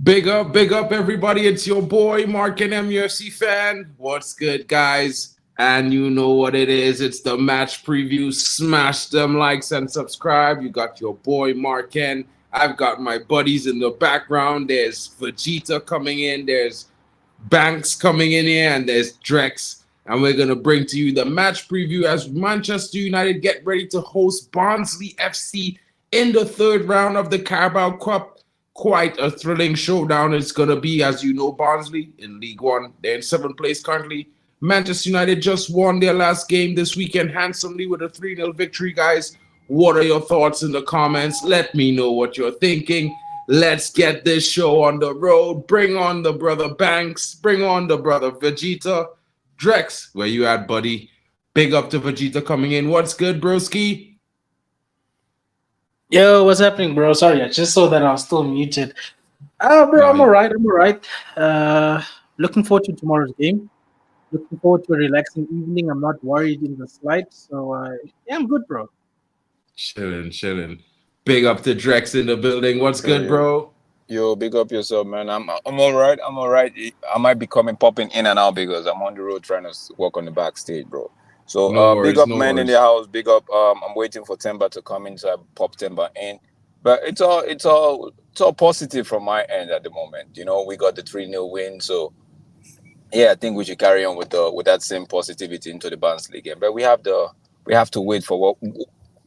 Big up, everybody. It's your boy, Mark and M, UFC fan. What's good, guys? And you know what it is. It's the match preview. Smash them likes and subscribe. You got your boy, Mark N. I've got my buddies in the background. There's Vegeta coming in. There's Banks coming in here. And there's Drex. And we're going to bring to you the match preview as Manchester United get ready to host Barnsley FC in the third round of the Carabao Cup. Quite a thrilling showdown it's going to be. As you know, Barnsley in League One, they're in 7th place currently. Manchester United just won their last game this weekend handsomely with a 3-0 victory, guys. What are your thoughts in the comments? Let me know what you're thinking. Let's get this show on the road. Bring on the brother Banks. Bring on the brother Vegeta. Drex, where you at, buddy? Big up to Vegeta coming in. What's good, broski? Yo, what's happening, bro? Sorry, I just saw that I was still muted. Bro, I'm all right. Looking forward to tomorrow's game. Looking forward to a relaxing evening. I'm not worried in the slight. So, yeah, I'm good, bro. Chilling. Big up to Drex in the building. What's good, bro? Yo, big up yourself, man. I'm all right. I might be popping in and out because I'm on the road trying to work on the backstage, bro. So big up, man, in the house. Big up. I'm waiting for Timber to come in, so I pop Timber in. But it's all positive from my end at the moment. You know, we got the 3-0 win, so yeah, I think we should carry on with that same positivity into the Barnsley game. But we have to wait for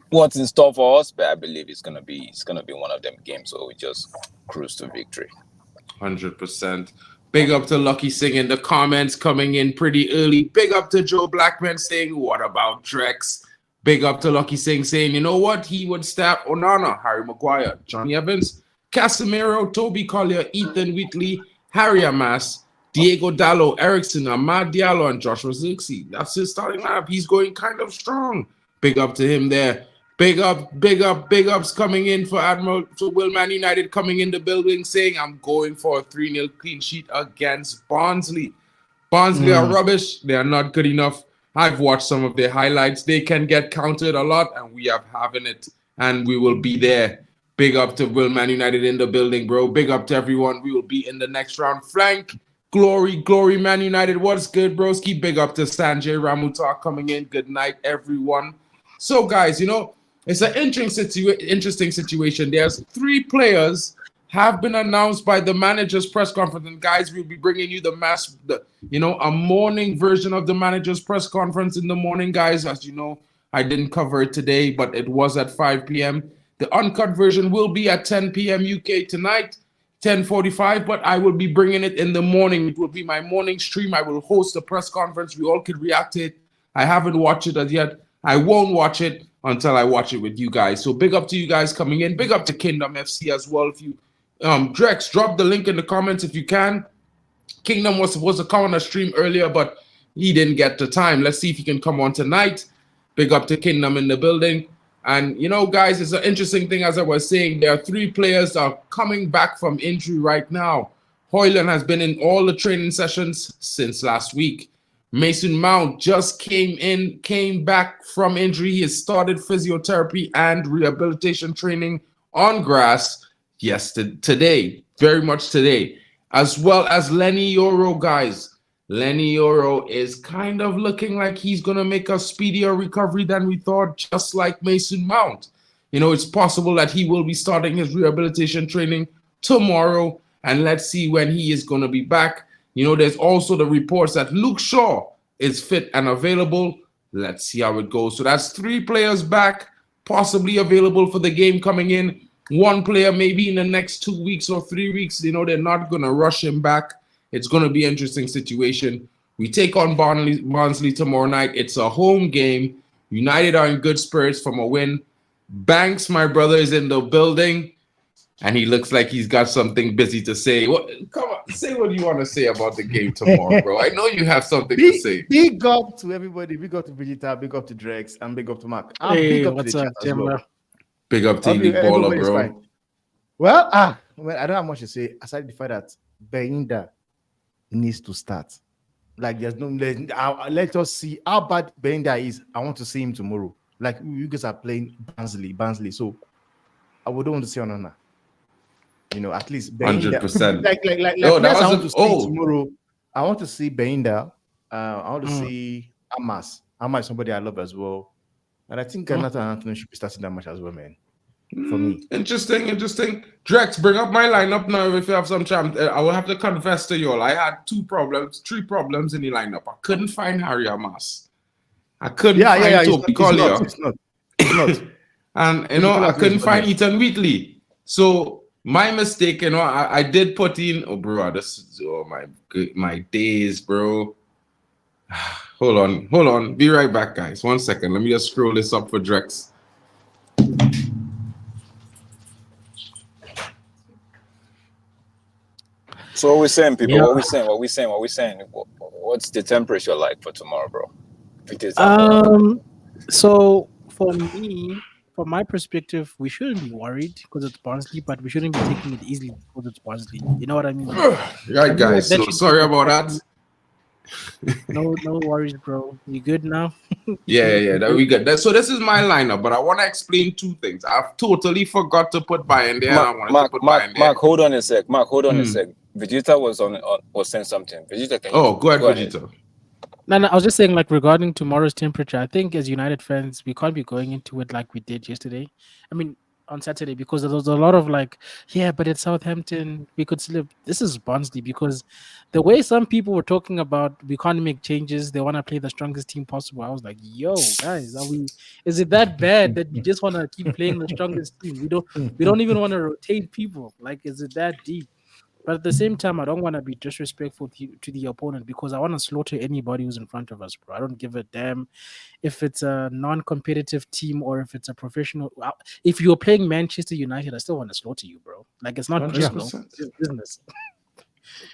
what's in store for us. But I believe it's gonna be one of them games, so we just cruise to victory. 100%. Big up to Lucky Singh in the comments coming in pretty early. Big up to Joe Blackman saying, what about Drex? Big up to Lucky Singh saying, you know what? He would stab Onana, Harry Maguire, Johnny Evans, Casemiro, Toby Collier, Ethan Whitley, Harry Amas, Diego Dallo, Ericsson, Ahmad Diallo, and Joshua Zirkzee. That's his starting lineup. He's going kind of strong. Big up to him there. Big ups coming in for Admiral to Willman United coming in the building saying, I'm going for a 3-0 clean sheet against Barnsley. Barnsley are rubbish. They are not good enough. I've watched some of their highlights. They can get countered a lot, and we are having it, and we will be there. Big up to Willman United in the building, bro. Big up to everyone. We will be in the next round. Flank, glory, Man United. What's good, broski? Big up to Sanjay Ramutar coming in. Good night, everyone. So, guys, you know, it's an interesting situation. There's 3 players have been announced by the manager's press conference. And guys, we'll be bringing you a morning version of the manager's press conference in the morning, guys. As you know, I didn't cover it today, but it was at 5 p.m. The uncut version will be at 10 p.m. UK tonight, 10:45, but I will be bringing it in the morning. It will be my morning stream. I will host a press conference. We all could react to it. I haven't watched it as yet. I won't watch it until I watch it with you guys. So big up to you guys coming in. Big up to Kingdom FC as well. If you, Drex, drop the link in the comments if you can. Kingdom was supposed to come on a stream earlier, but he didn't get the time. Let's see if he can come on tonight. Big up to Kingdom in the building. And, you know, guys, it's an interesting thing. As I was saying, there are 3 players that are coming back from injury right now. Hoyland has been in all the training sessions since last week. Mason Mount just came back from injury. He has started physiotherapy and rehabilitation training on grass today, very much today, as well as Lenny Yoro, guys. Lenny Yoro is kind of looking like he's going to make a speedier recovery than we thought, just like Mason Mount. You know, it's possible that he will be starting his rehabilitation training tomorrow, and let's see when he is going to be back. You know, there's also the reports that Luke Shaw is fit and available. Let's see how it goes. So that's 3 players back, possibly available for the game coming in. 1 player maybe in the next 2 weeks or 3 weeks. You know, they're not going to rush him back. It's going to be an interesting situation. We take on Barnsley tomorrow night. It's a home game. United are in good spirits from a win. Banks, my brother, is in the building. And he looks like he's got something busy to say. Come on, say what you want to say about the game tomorrow, bro. I know you have something to say. Big up to everybody. Big up to Vegeta. Big up to Drex. And big up to Mark. Hey, big up what's to up, Timber? Big up to League Baller, bro. Fine. Well, I don't have much to say aside the fact that Beinda needs to start. Like, let us see how bad Beinda is. I want to see him tomorrow. Like, you guys are playing Barnsley. So, I would don't want to see Onana. You know, at least 100%. like No, that players I want was to see tomorrow. I want to see Beinda. I want to see Amas. Amas is somebody I love as well. And I think Garnacho and Anthony should be starting that match as well, man. For me. Interesting. Drex, bring up my lineup now if you have some chance. I will have to confess to you all. I had 3 problems in the lineup. I couldn't find Harry Amas. I couldn't find Toby Collier. It's not. And, you know, I couldn't find Ethan Wheatley. So, my mistake, you know, I did put in... Oh, bro, my days, bro. Hold on. Be right back, guys. 1 second. Let me just scroll this up for Drex. So what we saying, people? Yeah. What we saying? What's the temperature like for tomorrow, bro? So for me, from my perspective, we shouldn't be worried because it's Barnsley, but we shouldn't be taking it easily because it's Barnsley. You know what I mean? Right, guys. So sorry about that. No worries, bro. You good now? Yeah. That we good. So this is my lineup, but I want to explain 2 things. I've totally forgot to put Bayern there. Mark, hold on a sec. Vegeta was saying something. Vegeta, can you go ahead, Vegeta. No, I was just saying, like, regarding tomorrow's temperature, I think as United fans, we can't be going into it like we did yesterday. I mean, on Saturday, because there was a lot of like, yeah, but it's Southampton, we could slip. This is Barnsley, because the way some people were talking about we can't make changes, they want to play the strongest team possible. I was like, yo, guys, is it that bad that you just want to keep playing the strongest team? We don't even want to rotate people. Like, is it that deep? But at the same time, I don't want to be disrespectful to the opponent, because I want to slaughter anybody who's in front of us, bro. I don't give a damn if it's a non-competitive team or if it's a professional. If you're playing Manchester United, I still want to slaughter you, bro. Like, it's not personal, it's business.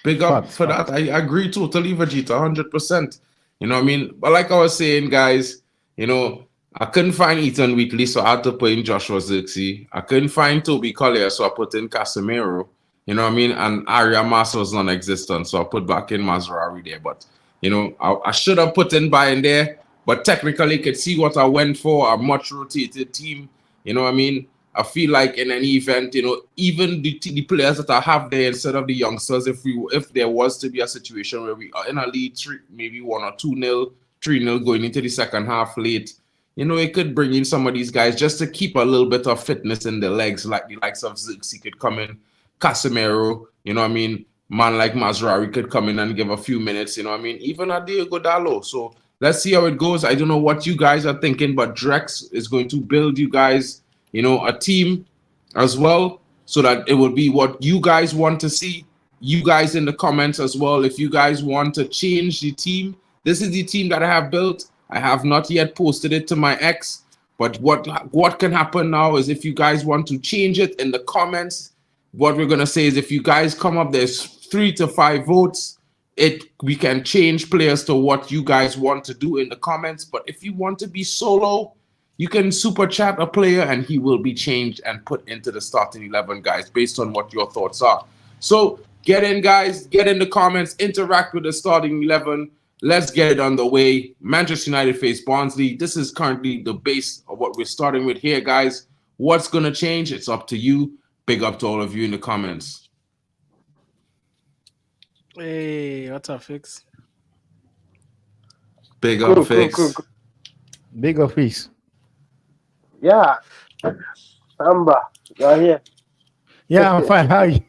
Big up for that. I agree totally, Vegeta, 100%. You know what I mean? But like I was saying, guys, you know, I couldn't find Ethan Wheatley, so I had to put in Joshua Zirkzee. I couldn't find Toby Collier, so I put in Casemiro. You know what I mean? And Aria Massa was non-existent, so I put back in Mazraoui there. But, you know, I should have put in Bayern there, but technically could see what I went for, a much rotated team. You know what I mean? I feel like in any event, you know, even the players that I have there instead of the youngsters, if there was to be a situation where we are in a lead, maybe 1 or 2-0, 3-0 going into the second half late, you know, it could bring in some of these guys just to keep a little bit of fitness in the legs, like the likes of Zirkzee could come in. Casemiro, you know what I mean? Man like Mazraoui could come in and give a few minutes, you know what I mean? Even a Diego Dallo. So let's see how it goes. I don't know what you guys are thinking, but Drex is going to build you guys, you know, a team as well, so that it will be what you guys want to see. You guys in the comments as well, if you guys want to change the team. This is the team that I have built. I have not yet posted it to my ex, but what can happen now is if you guys want to change it in the comments, what we're going to say is if you guys come up, there's 3 to 5 votes, we can change players to what you guys want to do in the comments. But if you want to be solo, you can super chat a player and he will be changed and put into the starting 11, guys, based on what your thoughts are. So get in, guys, get in the comments, interact with the starting 11. Let's get it on the way. Manchester United face Barnsley. This is currently the base of what we're starting with here, guys. What's going to change? It's up to you. Big up to all of you in the comments. Hey, what's up, Fix? Big up, Fix. Cool. Big up, Fix. Yeah. Samba, you're here. Yeah, I'm fine. How are you?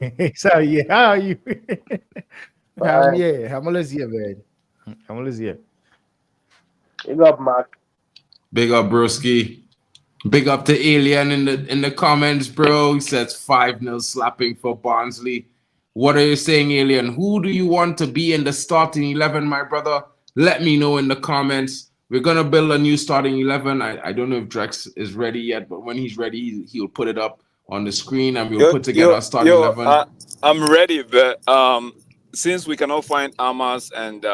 How are you? I'm here. I'm always here, man. I'm always here. Big up, Mark. Big up, broski. Big up to Alien in the comments, bro. He says 5-0 slapping for Barnsley. What are you saying, Alien? Who do you want to be in the starting 11, my brother? Let me know in the comments. We're going to build a new starting 11. I don't know if Drex is ready yet, but when he's ready, he'll put it up on the screen and we'll put together a starting 11. I'm ready, but since we cannot find Amas and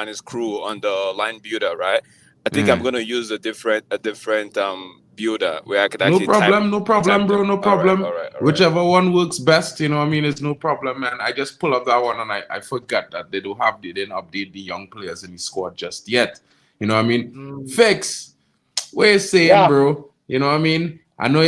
his crew on the line builder, right? I think I'm going to use a different builder where I could actually no problem, bro. No problem. All right. Whichever one works best, you know what I mean? It's no problem, man. I just pull up that one and I forgot that they didn't update the young players in the squad just yet. You know what I mean? Fix. What you saying, bro? You know what I mean? I know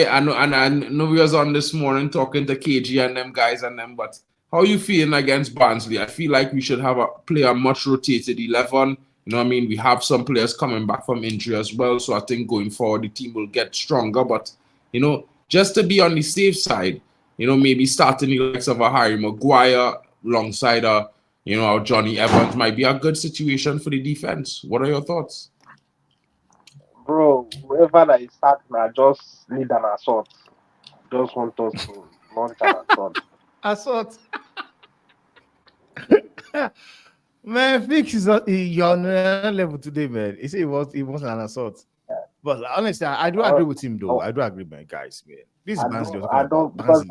we was on this morning talking to KG and them guys and them, but how are you feeling against Barnsley? I feel like we should have play a much rotated 11. You know what I mean? We have some players coming back from injury as well, so I think going forward the team will get stronger. But, you know, just to be on the safe side, you know, maybe starting the likes of a Harry Maguire alongside our Johnny Evans might be a good situation for the defense. What are your thoughts? Bro, whoever that is starting, I just need an assault. Just want us to launch an assault. Assault. Man, Fix is you're on another level today, man. He said it was an assault. But honestly, I do agree with him though. I do agree, man, guys, man. This is Barnsley. I don't because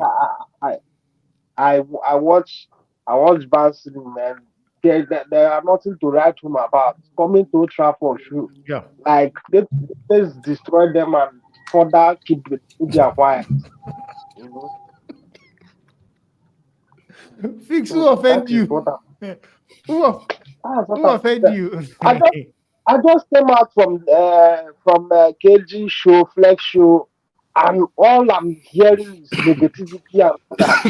I watch Barnsley, man. They are nothing to write home about. Coming to Old Trafford, yeah, like they just destroy them and further keep their quiet. You know. Fix who offend you? Who offend you? I just came out from KG show, Flex show, and all I'm hearing is negativity and that.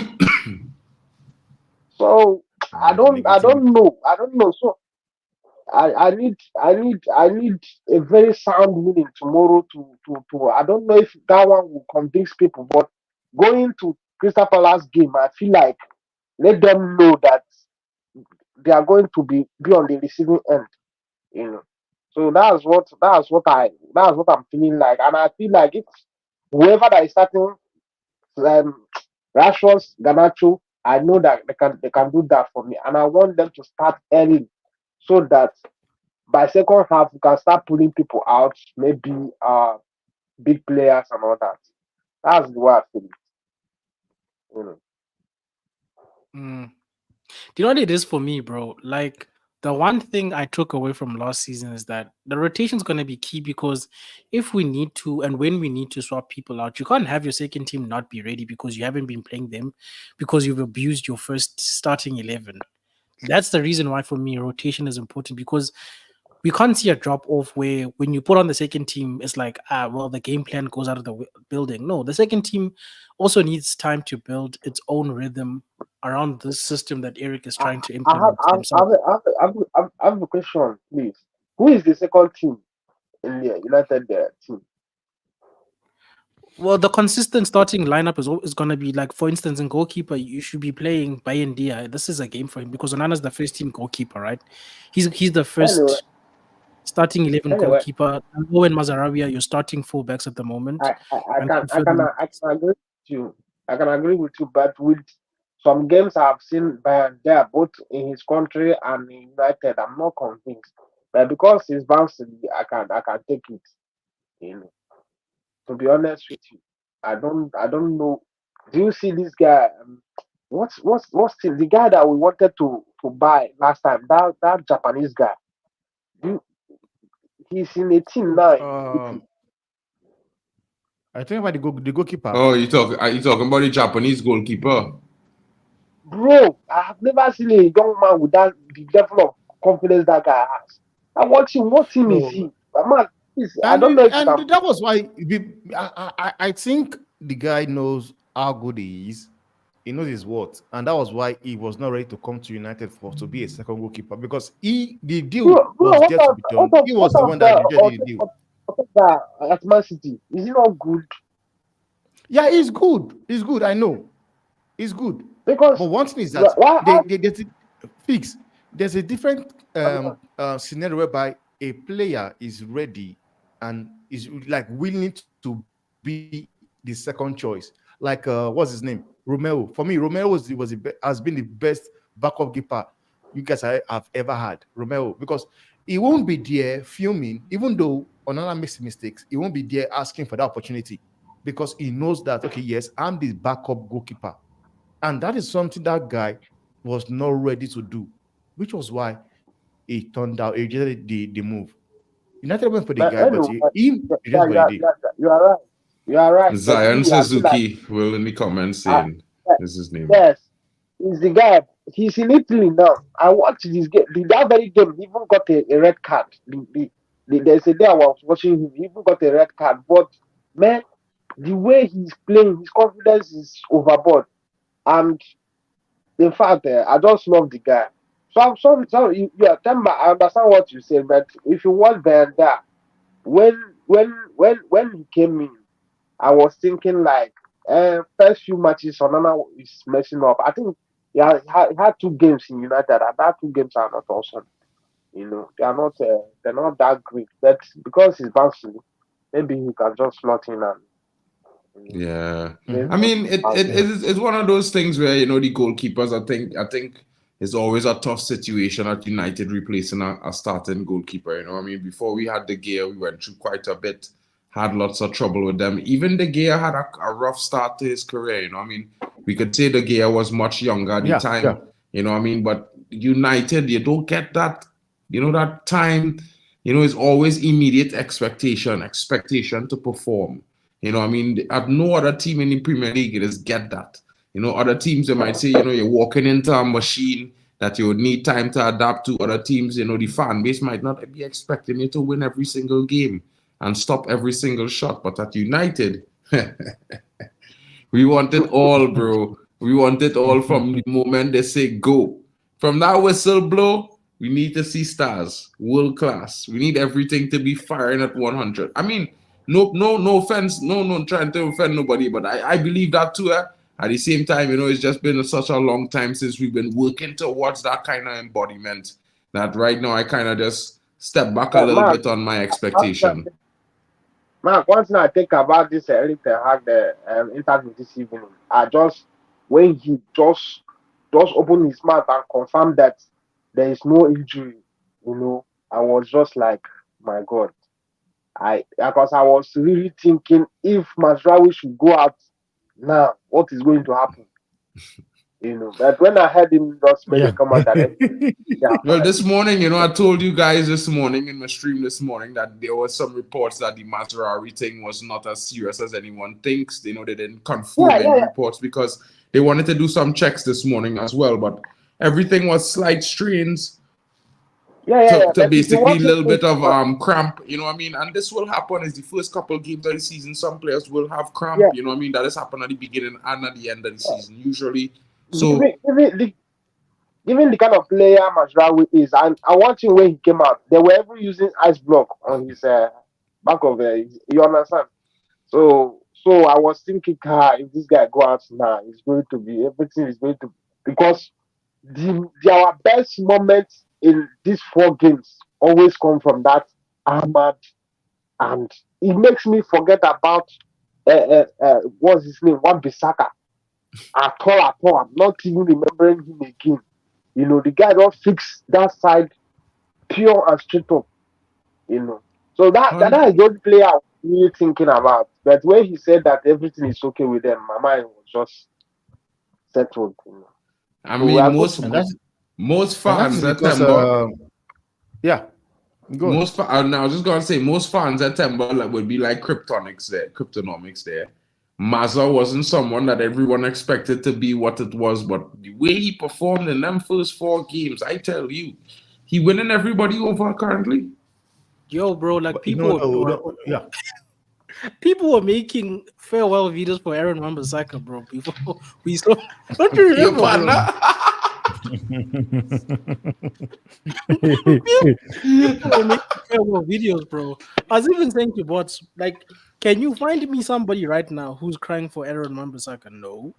So I don't know. So I need a very sound meaning tomorrow to I don't know if that one will convince people, but going to Crystal Palace game, I feel like let them know that they are going to be on the receiving end, you know. So that's what I'm feeling like, and I feel like if whoever that is starting Rashford, Garnacho, I know that they can do that for me, and I want them to start early so that by second half we can start pulling people out, maybe big players and all that. That's the way I feel it. You know. Do you know what it is for me, bro? Like the one thing I took away from last season is that the rotation is going to be key because if we need to and when we need to swap people out, you can't have your second team not be ready because you haven't been playing them because you've abused your first starting 11. That's the reason why for me rotation is important because we can't see a drop off where when you put on the second team, it's like, well, the game plan goes out of the building. No, the second team also needs time to build its own rhythm around this system that Eric is trying to implement himself. I have a question, please. Who is the second team in the United team? Well, the consistent starting lineup is going to be like, for instance, in goalkeeper, you should be playing Bayendia. This is a game for him because Onana's the first team goalkeeper, right? He's the first starting 11 goalkeeper. Owen Mazarawi, you're starting fullbacks at the moment. I can agree with you. I can agree with you, but with some games I've seen Bayendia both in his country and in United, I'm not convinced. But because he's bouncing, I can take it. You know. To be honest with you, I don't know. Do you see this guy? What's the guy that we wanted to buy last time? That Japanese guy. He's in a team now. I think about the goalkeeper. Oh, you talking about the Japanese goalkeeper? Bro, I have never seen a young man with the level of confidence that guy has. I watch him. What team is he? Man, I don't know. And that was why I think the guy knows how good he is. He knows his worth, and that was why he was not ready to come to United to be a second goalkeeper because the deal was there to be done. He was the one that did the deal. At Man City, is he not good? Yeah, he's good. He's good. I know, he's good. Because but one thing is that there's a different scenario whereby a player is ready and is like willing to be the second choice. Like what's his name? Romeo. For me, Romeo has been the best backup keeper you guys have ever had. Romeo, because he won't be there fuming, even though Onana makes mistakes. He won't be there asking for that opportunity because he knows that okay, yes, I'm the backup goalkeeper, and that is something that guy was not ready to do, which was why he turned out he did the move. United went for the guy, but you are right. You are right. Zion Suzuki will in the comments saying this is his name. Yes, he's the guy. He's in Italy now. I watched this game. That very game, he even got a red card. There's a day I was watching him. He even got a red card. But man, the way he's playing, his confidence is overboard. And in fact, I just love the guy. So Temba, I understand what you said, but if you want Benda, when he came in, I was thinking like, first few matches, Onana is messing up. I think he had 2 games in United, and that 2 games are not awesome. They're not that great, but because he's Barnsley, maybe he can just slot in and. Yeah, I mean, it's one of those things where the goalkeepers. I think it's always a tough situation at United replacing a starting goalkeeper. I mean, before we had De Gea, we went through quite a bit, had lots of trouble with them. Even De Gea had a rough start to his career. I mean, we could say De Gea was much younger at the time. I mean, but United, you don't get that. That time. It's always immediate expectation to perform. I mean, at no other team in the Premier League just get that. Other teams, they might say, you're walking into a machine that you would need time to adapt to. Other teams, the fan base might not be expecting you to win every single game and stop every single shot. But at United, we want it all, bro. We want it all from the moment they say go. From that whistle blow, we need to see stars, world class. We need everything to be firing at 100. I mean, no offense, no trying to offend nobody, but I believe that too. At the same time, it's just been such a long time since we've been working towards that kind of embodiment that right now I kind of just step back a little bit on my expectation. Mark, one thing I think about this Eric Ten Hag interview this evening, when he just opened his mouth and confirmed that there is no injury, I was just like, my God. Because I was really thinking if Mazraoui should go out now, what is going to happen? But when I heard him just make a comment well, this morning, I told you guys this morning in my stream this morning that there was some reports that the Mazraoui thing was not as serious as anyone thinks. They didn't confirm any reports because they wanted to do some checks this morning as well, but everything was slight strains. To basically a little bit of cramp, what I mean? And this will happen as the first couple of games of the season. Some players will have cramp, what I mean? That has happened at the beginning and at the end of the season, usually. So, given the kind of player Mazraoui is, and I watched him when he came out, they were ever using ice block on his back of you understand? So I was thinking, if this guy go out now, everything is going to, because our best moments in these 4 games always come from that Ahmad, and it makes me forget about what's his name, Wan-Bissaka. At all. I'm not even remembering him again. The guy don't fix that side pure and straight up. So that is the only player I was really thinking about. But when he said that everything is okay with them, my mind was just settled. I mean, most fans at Temba. I was just gonna say most fans at Temba would be like cryptonomics there. Mazza wasn't someone that everyone expected to be what it was, but the way he performed in them first 4 games, I tell you, he winning everybody over currently. Yo, bro, like people were making farewell videos for Aaron Wan-Bissaka, bro. Before we saw, don't you remember? People were making farewell videos, bro. I was even saying to bots, like, can you find me somebody right now who's crying for Aaron Wan-Bissaka? No.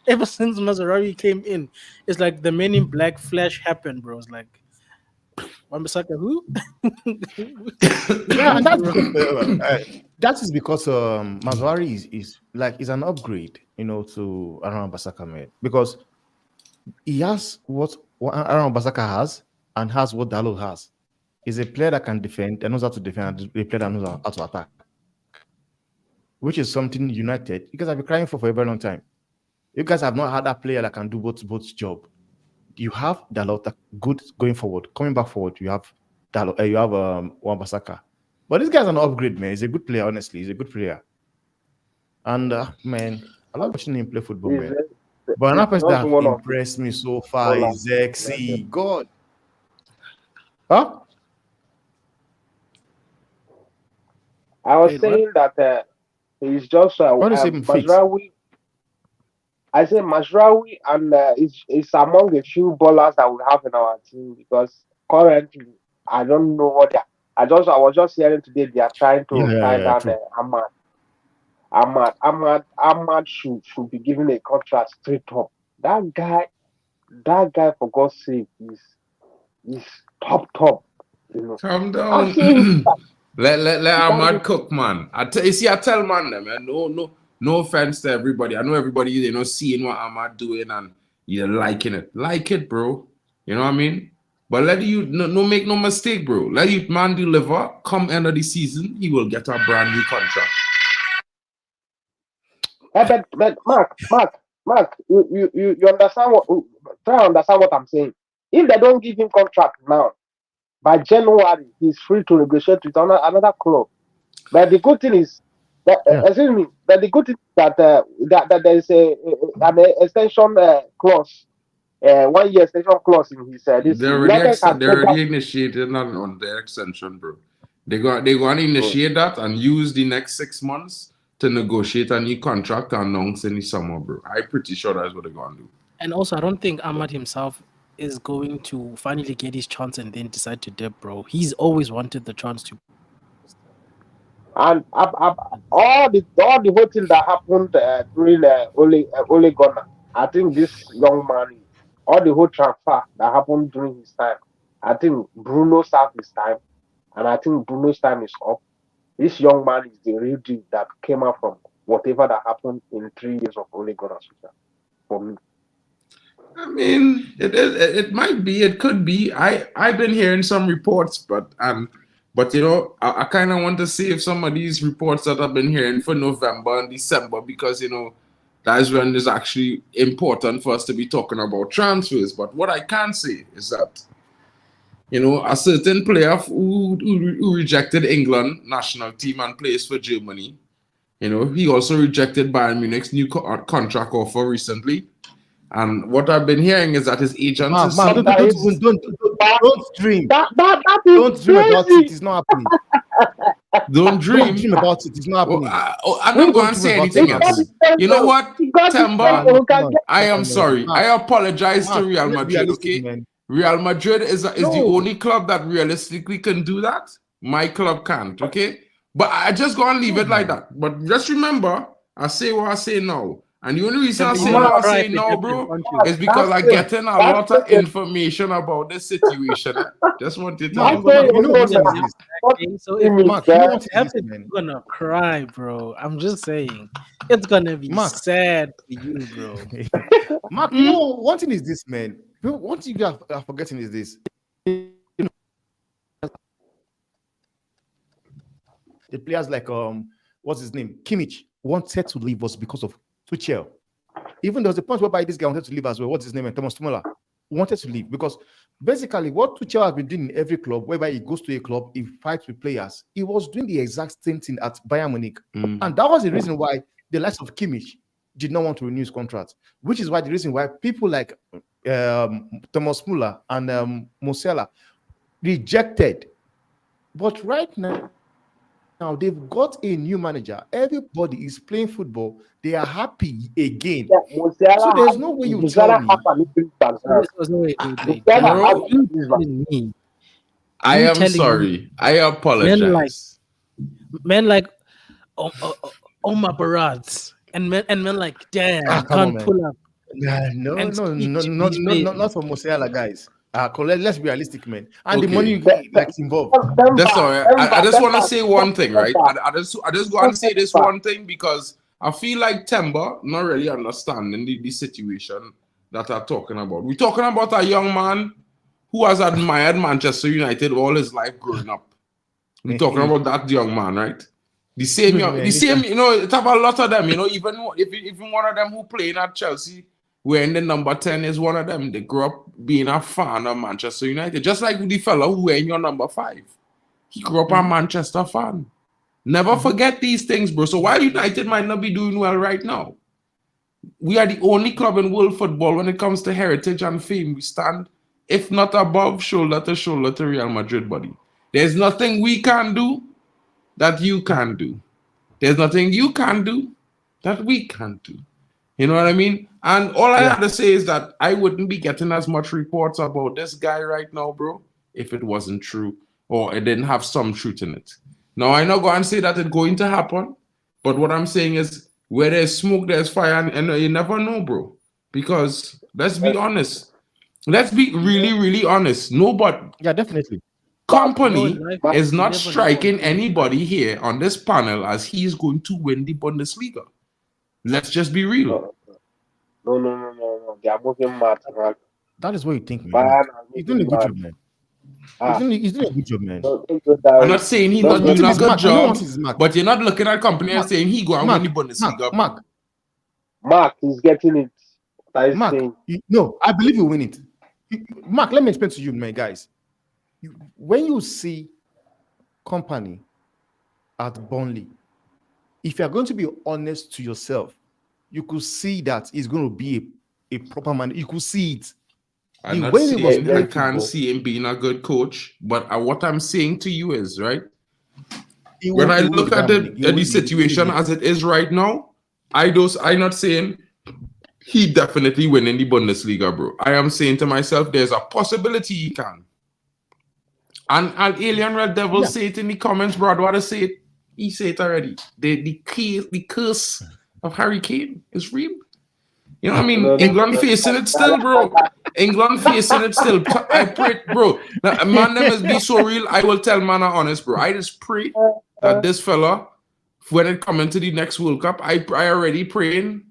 Ever since Mazraoui came in, it's like the Men in Black flash happened, bro. It's like, Wan-Bissaka who? Yeah, and that is because Mazraoui is an upgrade, to Aaron Wan-Bissaka, man. Because he has what Aaron Wan-Bissaka has and has what Dalot has. He's a player that can defend and knows how to defend, and a player that knows how to attack. Which is something United, you guys have been crying for a very long time. You guys have not had a player that can do both job. You have Dalot good going forward, coming back forward. You have Dalot, you have Wan-Bissaka. But this guy's an upgrade, man. He's a good player, honestly. He's a good player. And man, I love watching him play football, man. But another person that impressed me so far is Zexi. God. Huh? I was saying that He's just What is even fit? Mazraoui. I say Mazraoui and is among the few ballers that we have in our team because currently I don't know what they are. I was just hearing today they are trying to tie down True. Ahmad. Ahmad should be given a contract straight up. That guy for God's sake is top. You know. Calm I'm saying down. let Ahmad that cook, man. I tell man them, man. No offense to everybody. I know everybody, seeing what Ahmad doing and you're liking it. Like it, bro. You know what I mean? But no make no mistake, bro. Let you man deliver. Come end of the season, he will get a brand new contract. but Mark, you understand what? Try to understand what I'm saying. If they don't give him contract now, by January he's free to negotiate with another club. But the good thing is that excuse me. But the good thing is that that there is an extension clause, 1 year extension clause in his this. They already initiated on their extension, bro. They going to initiate that and use the next 6 months to negotiate a new contract and announce in the summer, bro. I'm pretty sure that's what they're going to do. And also, I don't think Ahmad himself is going to finally get his chance and then decide to dip, bro. He's always wanted the chance to. And all the whole thing that happened during Ole Gunnar, I think this young man, all the whole transfer that happened during his time, I think Bruno served his time, and I think Bruno's time is up. This young man is the real deal that came out from whatever that happened in 3 years of Ole Gunnar's for me. I mean, it might be, it could be. I've been hearing some reports, but I kind of want to see if some of these reports that I've been hearing for November and December, because that is when it's actually important for us to be talking about transfers. But what I can say is that a certain player who rejected England national team and plays for Germany, he also rejected Bayern Munich's new contract offer recently. And what I've been hearing is that his agent is don't dream. Don't dream about it. It's not happening. Don't dream about it. It's not happening. I'm not going to say anything else. You know what, Temba? I am sorry. I apologize to Real Madrid. Okay, man. Real Madrid is the only club that realistically can do that. My club can't. Okay, but I just go and leave it like that. But just remember, I say what I say now. And the only reason I say what I say now, bro, is because I'm getting a lot of information about this situation. Just wanted to I'm gonna cry, bro. I'm just saying, it's gonna be sad for you, bro. Mark, one thing is this, man. One thing you are forgetting is this. The players like what's his name, Kimmich, wanted to leave was because of Tuchel. Even there was a point whereby this guy wanted to leave as well. What's his name? And Thomas Tuchel wanted to leave because basically what Tuchel has been doing in every club, whereby he goes to a club, he fights with players. He was doing the exact same thing at Bayern Munich, and that was the reason why the likes of Kimmich did not want to renew his contract. Which is why the reason why people like Thomas Müller and Musiala rejected. But right now they've got a new manager. Everybody is playing football. They are happy again. Yeah, so there's no way you tell me. I am sorry. I apologize. Men like Omar Barats and men like damn can't pull up. No, not for Musiala, guys. Let's be realistic, man. And the money that's involved. That's all right. I just want to say one thing, right? I just want to say this one thing because I feel like Temba not really understanding the situation that I'm talking about. We're talking about a young man who has admired Manchester United all his life growing up. We're talking about that young man, right? The same, it have a lot of them, even one of them who playing at Chelsea, wearing the number 10 is one of them. They grew up being a fan of Manchester United, just like the fellow who wearing your number 5. He grew up a Manchester fan. Never forget these things, bro. So while United might not be doing well right now, we are the only club in world football when it comes to heritage and fame. We stand, if not above, shoulder to Real Madrid, buddy. There's nothing we can do that you can do. There's nothing you can do that we can't do. You know what I mean? And all I had to say is that I wouldn't be getting as much reports about this guy right now, bro, if it wasn't true or it didn't have some truth in it. Now, I not go and say that it's going to happen, but what I'm saying is where there's smoke, there's fire, and you never know, bro. Because let's be honest. Let's be really, really honest. Nobody. Yeah, definitely. Company is not striking anybody here on this panel as he is going to win the Bundesliga. Let's just be real. No. They are moving mad. That is what you think, man. He's doing a good job, man. He's doing a good job, man. I'm not saying he's not doing a good job, but you're not looking at company and saying he go and win the Bundesliga. Mark, he's getting it. Mark, no, I believe he'll win it. Mark, let me explain to you, man, guys. When you see company at Burnley, if you're going to be honest to yourself, you could see that he's going to be a proper man. You could see it. I'm not saying I can't see him being a good coach, but what I'm saying to you is, right, when I look at the situation as it is right now, I'm not saying he definitely winning the Bundesliga, bro. I am saying to myself, there's a possibility he can. And Alien Red Devil say it in the comments, bro. What I say it, he say it already. The curse of Harry Kane is real. You know what I mean? England facing it still, bro. England facing it still. I pray, bro. Now, man, them is be so real. I will tell man honest, bro. I just pray that this fella, when it come into the next World Cup, I already praying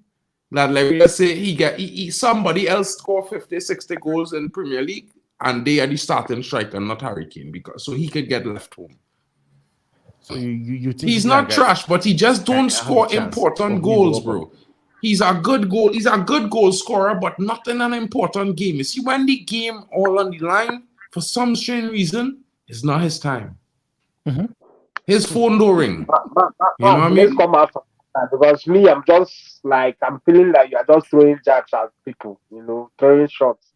that, like, let's say he somebody else score 50, 60 goals in Premier League, and they are the starting striker, not Harry Kane, because so he could get left home. So you think he's not trash, but he just don't score important goals, bro. He's a good goal scorer, but not in an important game. You see, when the game all on the line, for some strange reason, it's not his time. His phone don't ring. You know what I mean? Let's come out from that, because me, I'm just like, I'm feeling like you're just throwing jabs at people, you know, throwing shots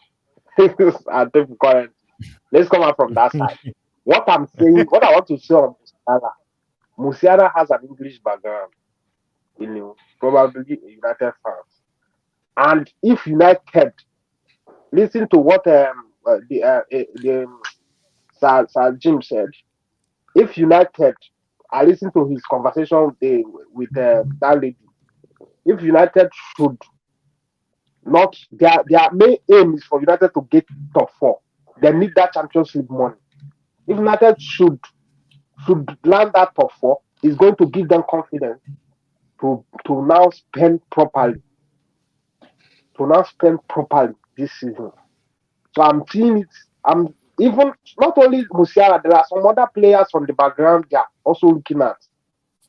at people currently. Let's come out from that side. What I'm saying, what I want to say on Musiala has an English background, you know, probably a United fan. And if United, listen to what Sir Jim said, if United, I listened to his conversation with that lady, if United should not, their main aim is for United to get top 4. They need that Champions League money. If United should land that top 4, it's going to give them confidence to now spend properly. To now spend properly this season. So I'm seeing it. I'm even not only Musiala, there are some other players from the background they are also looking at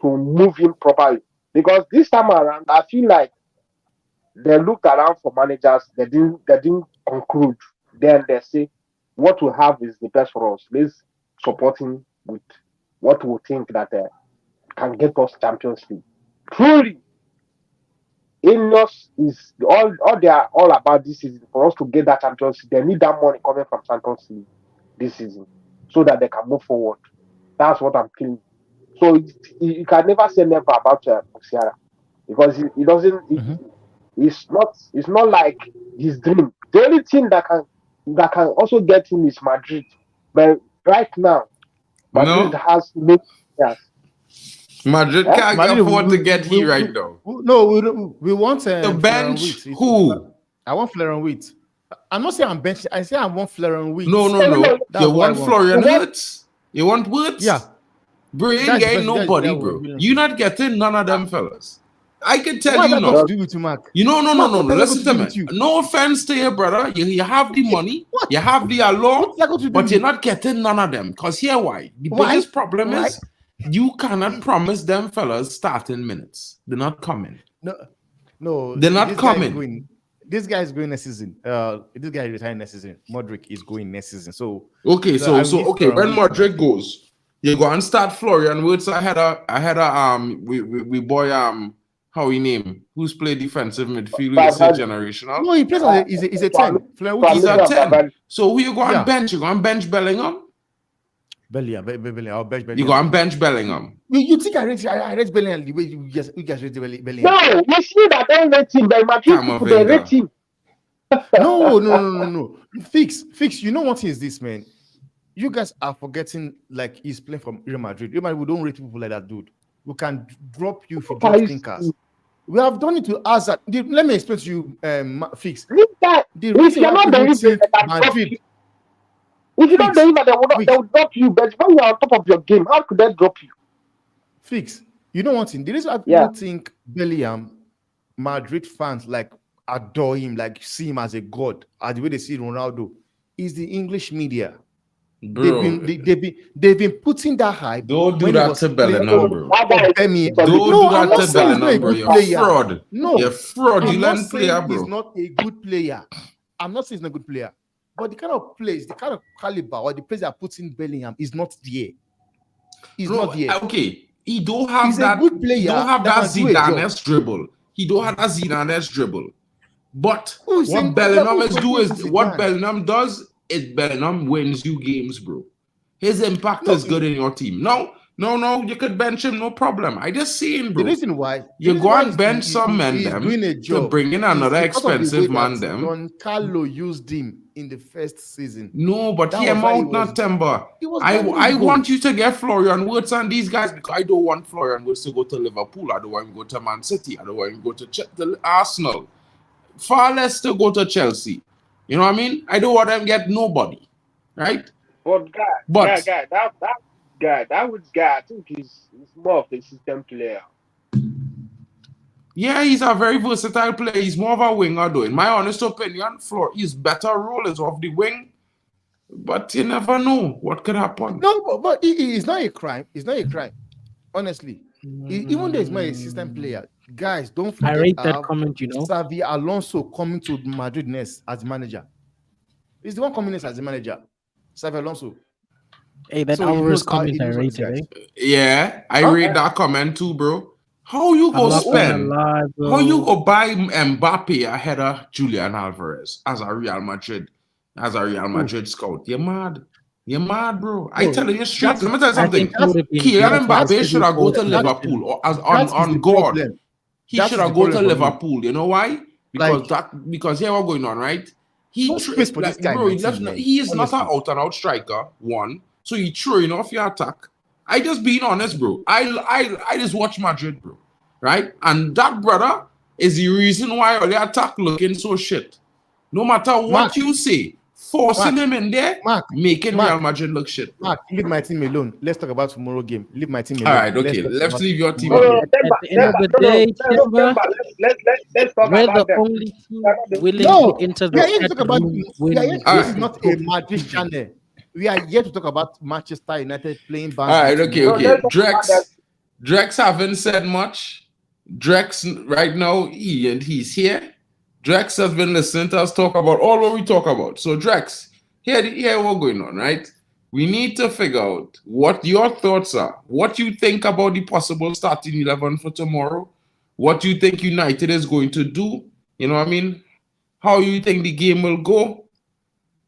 to move him properly. Because this time around, I feel like they looked around for managers, they didn't conclude. Then they say, what we have is the best for us. Let's support him with what we think that can get us Champions League. Truly, Ineos is all they are all about this season. For us to get that Champions League, they need that money coming from Champions League this season so that they can move forward. That's what I'm feeling. So you can never say never about Musiala, because he doesn't. It's not like his dream. The only thing that can also get him is Madrid. But right now, Madrid has no players. Madrid can't afford to get here right now. No, we want the bench. Who? I want Florian Wirtz. I'm not saying I'm bench. I say I want Florian Wirtz. No. You want Florian Wirtz? You want Wirtz? Yeah. Bro, you ain't getting nobody, bro. You're not getting none of them fellas. I can tell you no. No. Listen to me. No offense to you, brother. You have the money, you have the allure, but you're not getting none of them. Because here why? The biggest problem is you cannot promise them fellas starting minutes. They're not coming. No. They're not coming. This guy is going next season. This guy is retiring next season. Modric is going next season. So when Modric goes, you go and start Florian Wirtz. I had a we boy how he name? Who's played defensive midfield? He's a generational. No, he plays he's a 10. He's a 10. So who you go and bench? You go and bench Bellingham? Bellingham. I'll bench Bellingham. You go and bench Bellingham. You think I rate Bellingham the way you guys rate Bellingham? No, you see that I don't rate him, but Madrid people they rate him. No. Fix. You know what is this, man? You guys are forgetting like he's playing from Real Madrid. Real Madrid, we don't rate people like that, dude. We can drop you if you drop thinkers. We have done it to Hazard. Let me explain to you, Fix. The reason why people think Madrid. If you don't deliver, they will drop you. But when you are on top of your game, how could they drop you? Fix. You know one thing. The reason why people think Bellingham, Madrid fans like adore him, like see him as a god, as the way they see Ronaldo, is the English media. They've been putting that hype. Don't do that to Bellingham, bro. Don't do that to Bellingham, bro. You're fraud. No, you're fraudulent player, bro. He's not a good player. I'm not saying he's not a good player. But the kind of plays, the kind of caliber, or the plays that puts in Bellingham is not there. He's not there. Okay, he don't have he's that. A good player. He don't have that Zidane-esque dribble. He don't have that Zidane-esque dribble. But what Bellingham does is Bellingham wins you games, bro. His impact is good in your team. No, you could bench him, no problem. I just saying, bro. The reason why you go and bench some men them to bring in another expensive man them. Don Carlo used him in the first season. No, but he amount not timber. I want you to get Florian Wirtz and these guys because I don't want Florian Wirtz to go to Liverpool. I don't want him to go to Man City. I don't want him to go to Arsenal. Far less to go to Chelsea. You know what I mean? I don't want them to get nobody. Right? But that would guy, I think he's more of a system player. Yeah, he's a very versatile player. He's more of a winger, though. In my honest opinion, his better role is off the wing. But you never know what could happen. No, but it's not a crime. It's not a crime. Honestly. Even though he's not a system player, guys, don't forget. I rate that comment, you know. Xavi Alonso coming to Madrid next as manager. He's the one coming next as the manager. Xavi Alonso. Hey, that Alvarez comment I rated, eh? Yeah, I rate that comment too, bro. How you go spend? How you go buy Mbappe ahead of Julian Alvarez as a Real Madrid scout? You're mad, bro. I telling you straight. Let me tell you something. Kylian Mbappe should have go to Liverpool or as on God. He should have go to Liverpool. You know why? Because here what's going on, right? He is not an out-and-out striker. One, so he throwing off your attack. I just being honest, bro. I just watch Madrid, bro. Right? And that brother is the reason why all the attack looking so shit. No matter what you say, forcing him in there, making Real Madrid look shit. Bro. Mark, leave my team alone. Let's talk about tomorrow's game. Leave my team alone. All right, okay. Let's leave your team alone. At the end of the day, let's talk about the only team willing to enter the This is not a Madrid channel. We are here to talk about Manchester United playing Barnsley. All right, okay. Drex haven't said much. Drex right now, he's here. Drex has been listening to us talk about all what we talk about. So Drex, here what's going on, right? We need to figure out what your thoughts are. What you think about the possible starting 11 for tomorrow. What you think United is going to do. You know what I mean? How you think the game will go.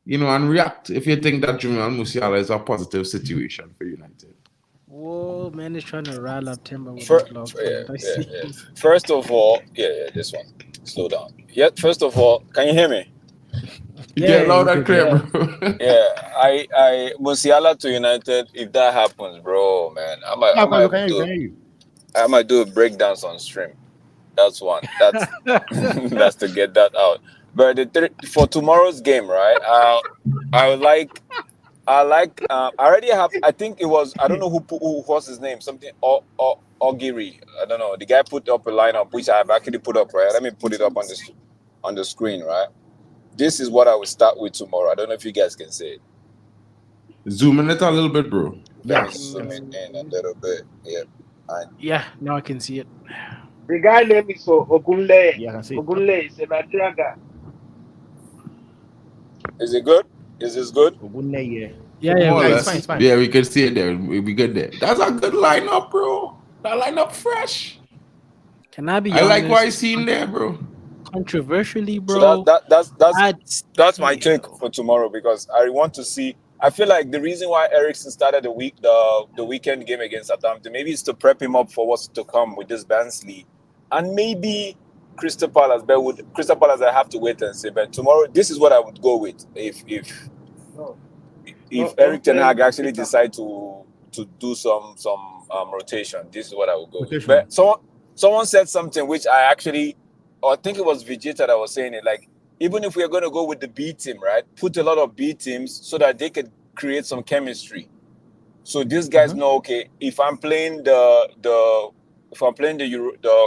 You know, and react if you think that Julian Musiala is a positive situation for United. Whoa, man is trying to rile up Timber with yeah. First of all, this one. Slow down. Yeah, first of all, can you hear me? Yeah, loud and clear, bro. I Musiala to United, if that happens, bro, man, I might do a breakdance on stream. That's one. That's that's to get that out. But for tomorrow's game, right? I already have. I think it was. I don't know who was his name. Something Ogiri. I don't know. The guy put up a lineup which I have actually put up. Right. Let me put it up on the screen. Right. This is what I will start with tomorrow. I don't know if you guys can see it. Zoom in it a little bit, bro. Yeah. Zoom it in a little bit. Yeah. Yeah. Now I can see it. The guy name is Ogunle. Yeah, I can see it. Ogunle is a Nigerian guy. Is it good? Is this good? Yeah, it's fine. Yeah, we can see it there. We'll be good there. That's a good lineup, bro. That lineup fresh. Can I be honest? I like what I seen there, bro. Controversially, bro. So that's my take for tomorrow because I I feel like the reason why Eriksen started the weekend game against Southampton maybe is to prep him up for what's to come with this Barnsley, and maybe Crystal Palace. But with Crystal Palace, I have to wait and see. But tomorrow, this is what I would go with if Eric Ten Hag actually decide to do some rotation. This is what I would go with. But someone said something which I actually, or I think it was Vegeta that was saying it. Like, even if we're going to go with the B team, right? Put a lot of B teams so that they could create some chemistry. So these guys know, okay, if I'm playing the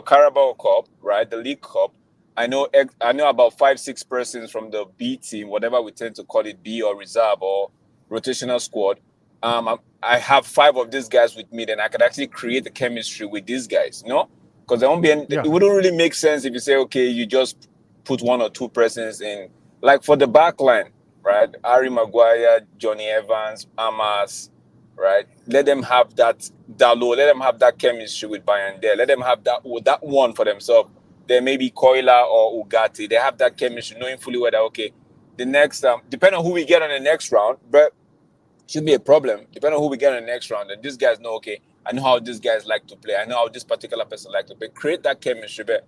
Carabao Cup, right, the League Cup, I know about 5-6 persons from the B team, whatever we tend to call it, B or reserve or rotational squad. I have 5 of these guys with me, then I could actually create the chemistry with these guys, you know? Because there won't be it wouldn't really make sense if you say, okay, you just put 1 or 2 persons in, like for the back line, right? Harry Maguire, Johnny Evans, Amas, right? Let them have that Dalo, let them have that chemistry with Bayern there. Let them have that one for themselves. There may be Koila or Ugati. They have that chemistry, knowing fully well that, okay, the next, depending on who we get on the next round, but should be a problem. Depending on who we get on the next round, and these guys know, okay, I know how these guys like to play. I know how this particular person like to play. Create that chemistry, but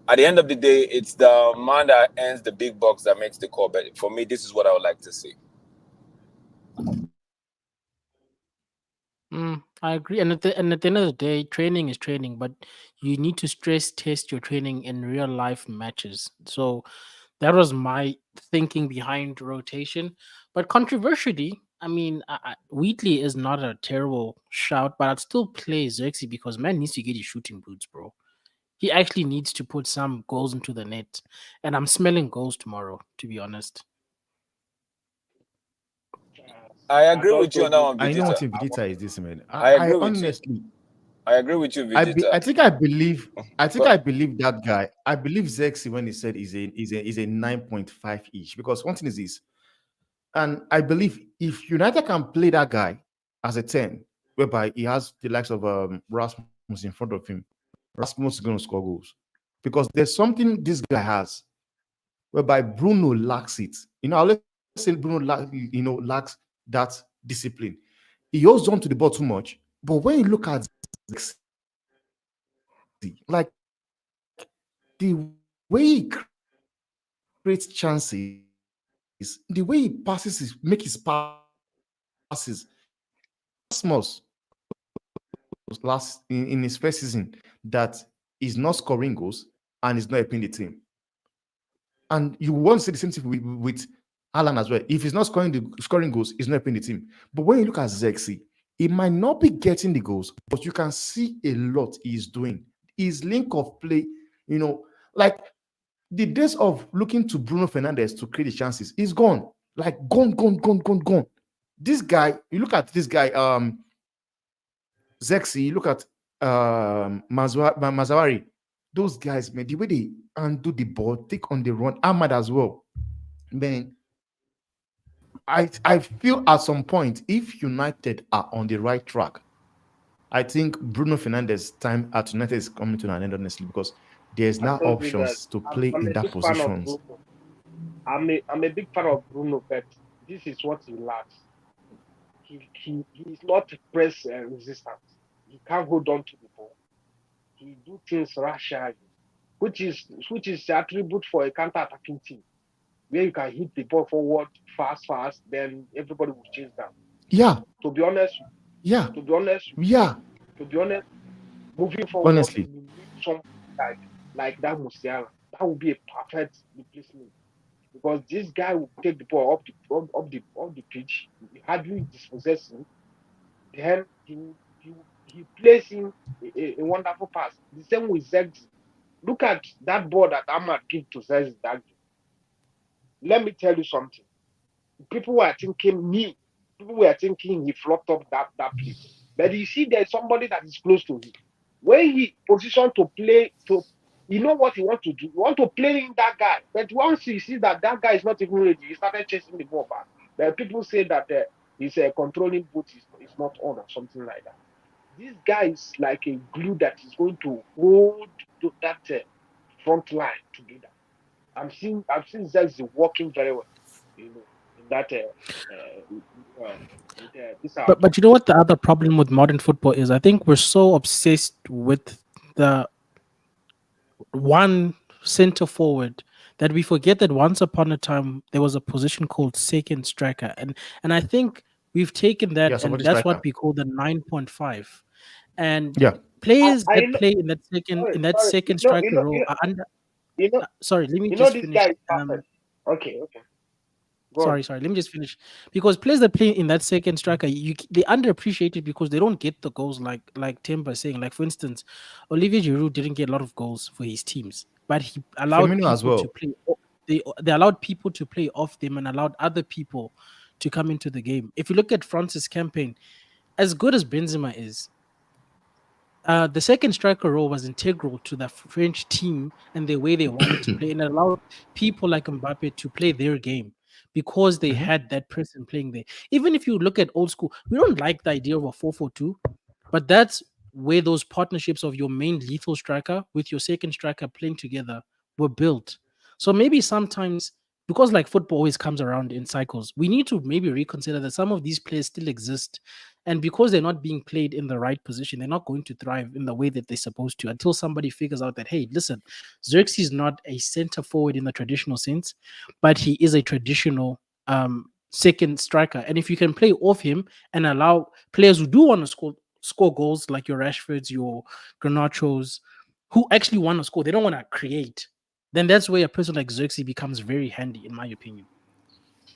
at the end of the day, it's the man that earns the big bucks that makes the call. But for me, this is what I would like to see. I agree. And at the end of the day, training is training, but you need to stress test your training in real life matches. So that was my thinking behind rotation. But controversially, I mean, Wheatley is not a terrible shout, but I'd still play Xerxes because man needs to get his shooting boots, bro. He actually needs to put some goals into the net. And I'm smelling goals tomorrow, to be honest. I agree with you on that one, Vegeta. I know what Vegeta is this, man. I agree with honestly, you. I agree with you, Vegeta. I think I believe that guy. I believe Zexi when he said is a 9.5 each, because one thing is this, and I believe if United can play that guy as a 10, whereby he has the likes of Rasmus in front of him, Rasmus is going to score goals, because there's something this guy has whereby Bruno lacks it. You know, let's say Bruno lacks that discipline. He holds on to the ball too much. But when you look at Zexi, like the way he creates chances, the way he passes, make his passes. Rasmus last in his first season that is not scoring goals and is not helping the team. And you want to say the same thing with Alan as well. If he's not scoring goals, he's not helping the team. But when you look at Zexi, he might not be getting the goals, but you can see a lot he's doing. His link of play, like the days of looking to Bruno Fernandes to create the chances is gone. Like gone. This guy, you look at this guy, Zexi, you look at Mazawari, those guys, man, the way they undo the ball, take on the run, Ahmad as well. Man, I feel at some point, if United are on the right track, I think Bruno Fernandes' time at United is coming to an end, honestly, because there's now options to play in that positions. I'm a big fan of Bruno, but this is what he lacks. He's not press resistant. He can't hold on to the ball. He do things rashly, which is the attribute for a counter-attacking team, where you can hit the ball forward fast, then everybody will chase down. Yeah. To be honest, moving forward, honestly, we need something like that Musiala. That would be a perfect replacement, because this guy will take the ball up the pitch, hardly dispossess him. Then he plays in a wonderful pass. The same with Zegzi. Look at that ball that Ahmad gave to Zegzi that game. Let me tell you something. People were thinking he flopped up that play. But you see, there's somebody that is close to him. When he positioned to play, you know what he wants to do. He wants to play in that guy. But once you see that guy is not even ready, he started chasing the ball back. But people say that his controlling boot is not on or something like that. This guy is like a glue that is going to hold that front line together. I've seen Zexi working very well, in that but you know what the other problem with modern football is? I think we're so obsessed with the one center forward that we forget that once upon a time there was a position called second striker, and I think we've taken that, and somebody that's what striker. we call the 9.5. And Yeah. players I that know, play in that second striker role are under. you know, Sorry, let me you know, just this finish. guy is perfect. Okay, go on. Sorry, let me just finish. Because players that play in that second striker, they underappreciated because they don't get the goals like Timber saying. Like for instance, Olivier Giroud didn't get a lot of goals for his teams, but he allowed Firmino as people to well. play. They allowed people to play off them and allowed other people to come into the game. If you look at France's campaign, as good as Benzema is, the second striker role was integral to the French team and the way they wanted to play, and it allowed people like Mbappe to play their game because they had that person playing there. Even if you look at old school, we don't like the idea of a 4-4-2, but that's where those partnerships of your main lethal striker with your second striker playing together were built. So maybe sometimes, because like football always comes around in cycles, we need to maybe reconsider that some of these players still exist, and because they're not being played in the right position, they're not going to thrive in the way that they're supposed to until somebody figures out that, hey, listen, Xerxes is not a center forward in the traditional sense, but he is a traditional second striker. And if you can play off him and allow players who do want to score goals like your Rashfords, your Garnachos, who actually want to score, they don't want to create, then that's where a person like Xerxes becomes very handy, in my opinion.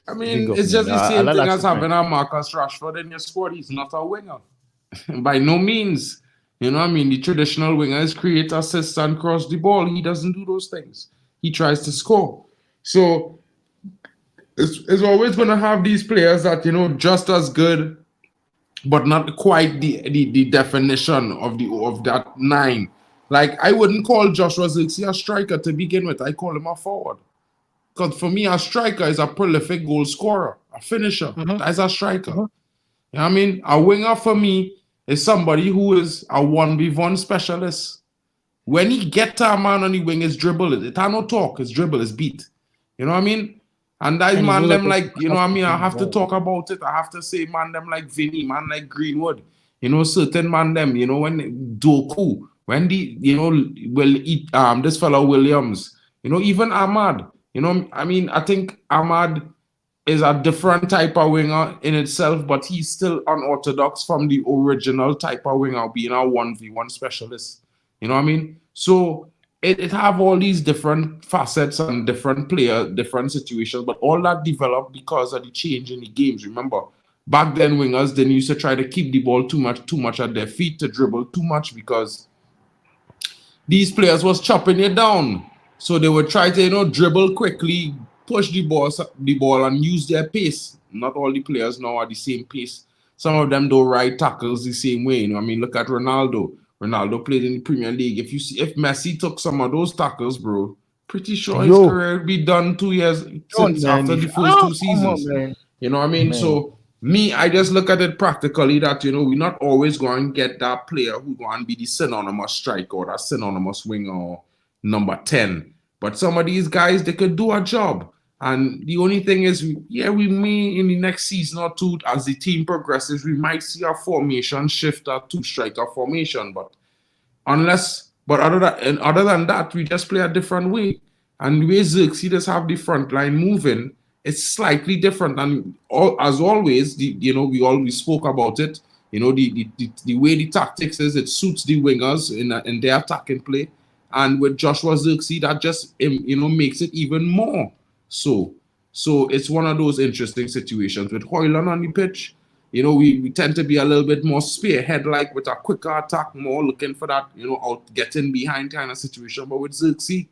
I mean, it's just the same thing as having a Marcus Rashford in your squad. He's not a winger. By no means. You know what I mean? The traditional wingers create assists and cross the ball. He doesn't do those things. He tries to score. So it's always going to have these players that, you know, just as good, but not quite the definition of that 9. Like, I wouldn't call Joshua Zirkzee a striker to begin with. I call him a forward. Because for me, a striker is a prolific goal scorer, a finisher. That's a striker. You know what I mean? A winger for me is somebody who is a 1v1 specialist. When he get to a man on the wing, it's dribble. It's no talk. It's dribble. It's beat. You know what I mean? And that man them like, you know what I mean? I have to talk about it. I have to say man them like Vinny, man like Greenwood. You know, certain man them, you know, when Doku, when the, you know, this fellow Williams, you know, even Ahmad. You know, I mean, I think Ahmad is a different type of winger in itself, but he's still unorthodox from the original type of winger, being a 1v1 specialist. You know what I mean? So it have all these different facets and different different situations, but all that developed because of the change in the games. Remember, back then wingers didn't used to try to keep the ball too much at their feet, to dribble too much, because these players was chopping it down. So they would try to, you know, dribble quickly, push the ball and use their pace. Not all the players now are the same pace. Some of them don't ride tackles the same way. You know, I mean, look at Ronaldo. Ronaldo played in the Premier League. If Messi took some of those tackles, bro, pretty sure his career would be done 2 years after the first 2 seasons. You know what I mean? So me, I just look at it practically that, you know, we're not always going to get that player who going to be the synonymous striker or that synonymous winger or number 10. But some of these guys, they could do a job. And the only thing is, yeah, we may in the next season or two, as the team progresses, we might see a formation shift, a 2-striker formation. But other than that, we just play a different way. And the way Xerxes just have the front line moving, it's slightly different. And as always, you know, we always spoke about it. You know, the way the tactics is, it suits the wingers in their attacking play. And with Joshua Xerxes, that just, you know, makes it even more so. So it's one of those interesting situations. With Højlund on the pitch, you know, we tend to be a little bit more spearhead-like with a quicker attack, more looking for that, you know, out getting behind kind of situation. But with Xerxes,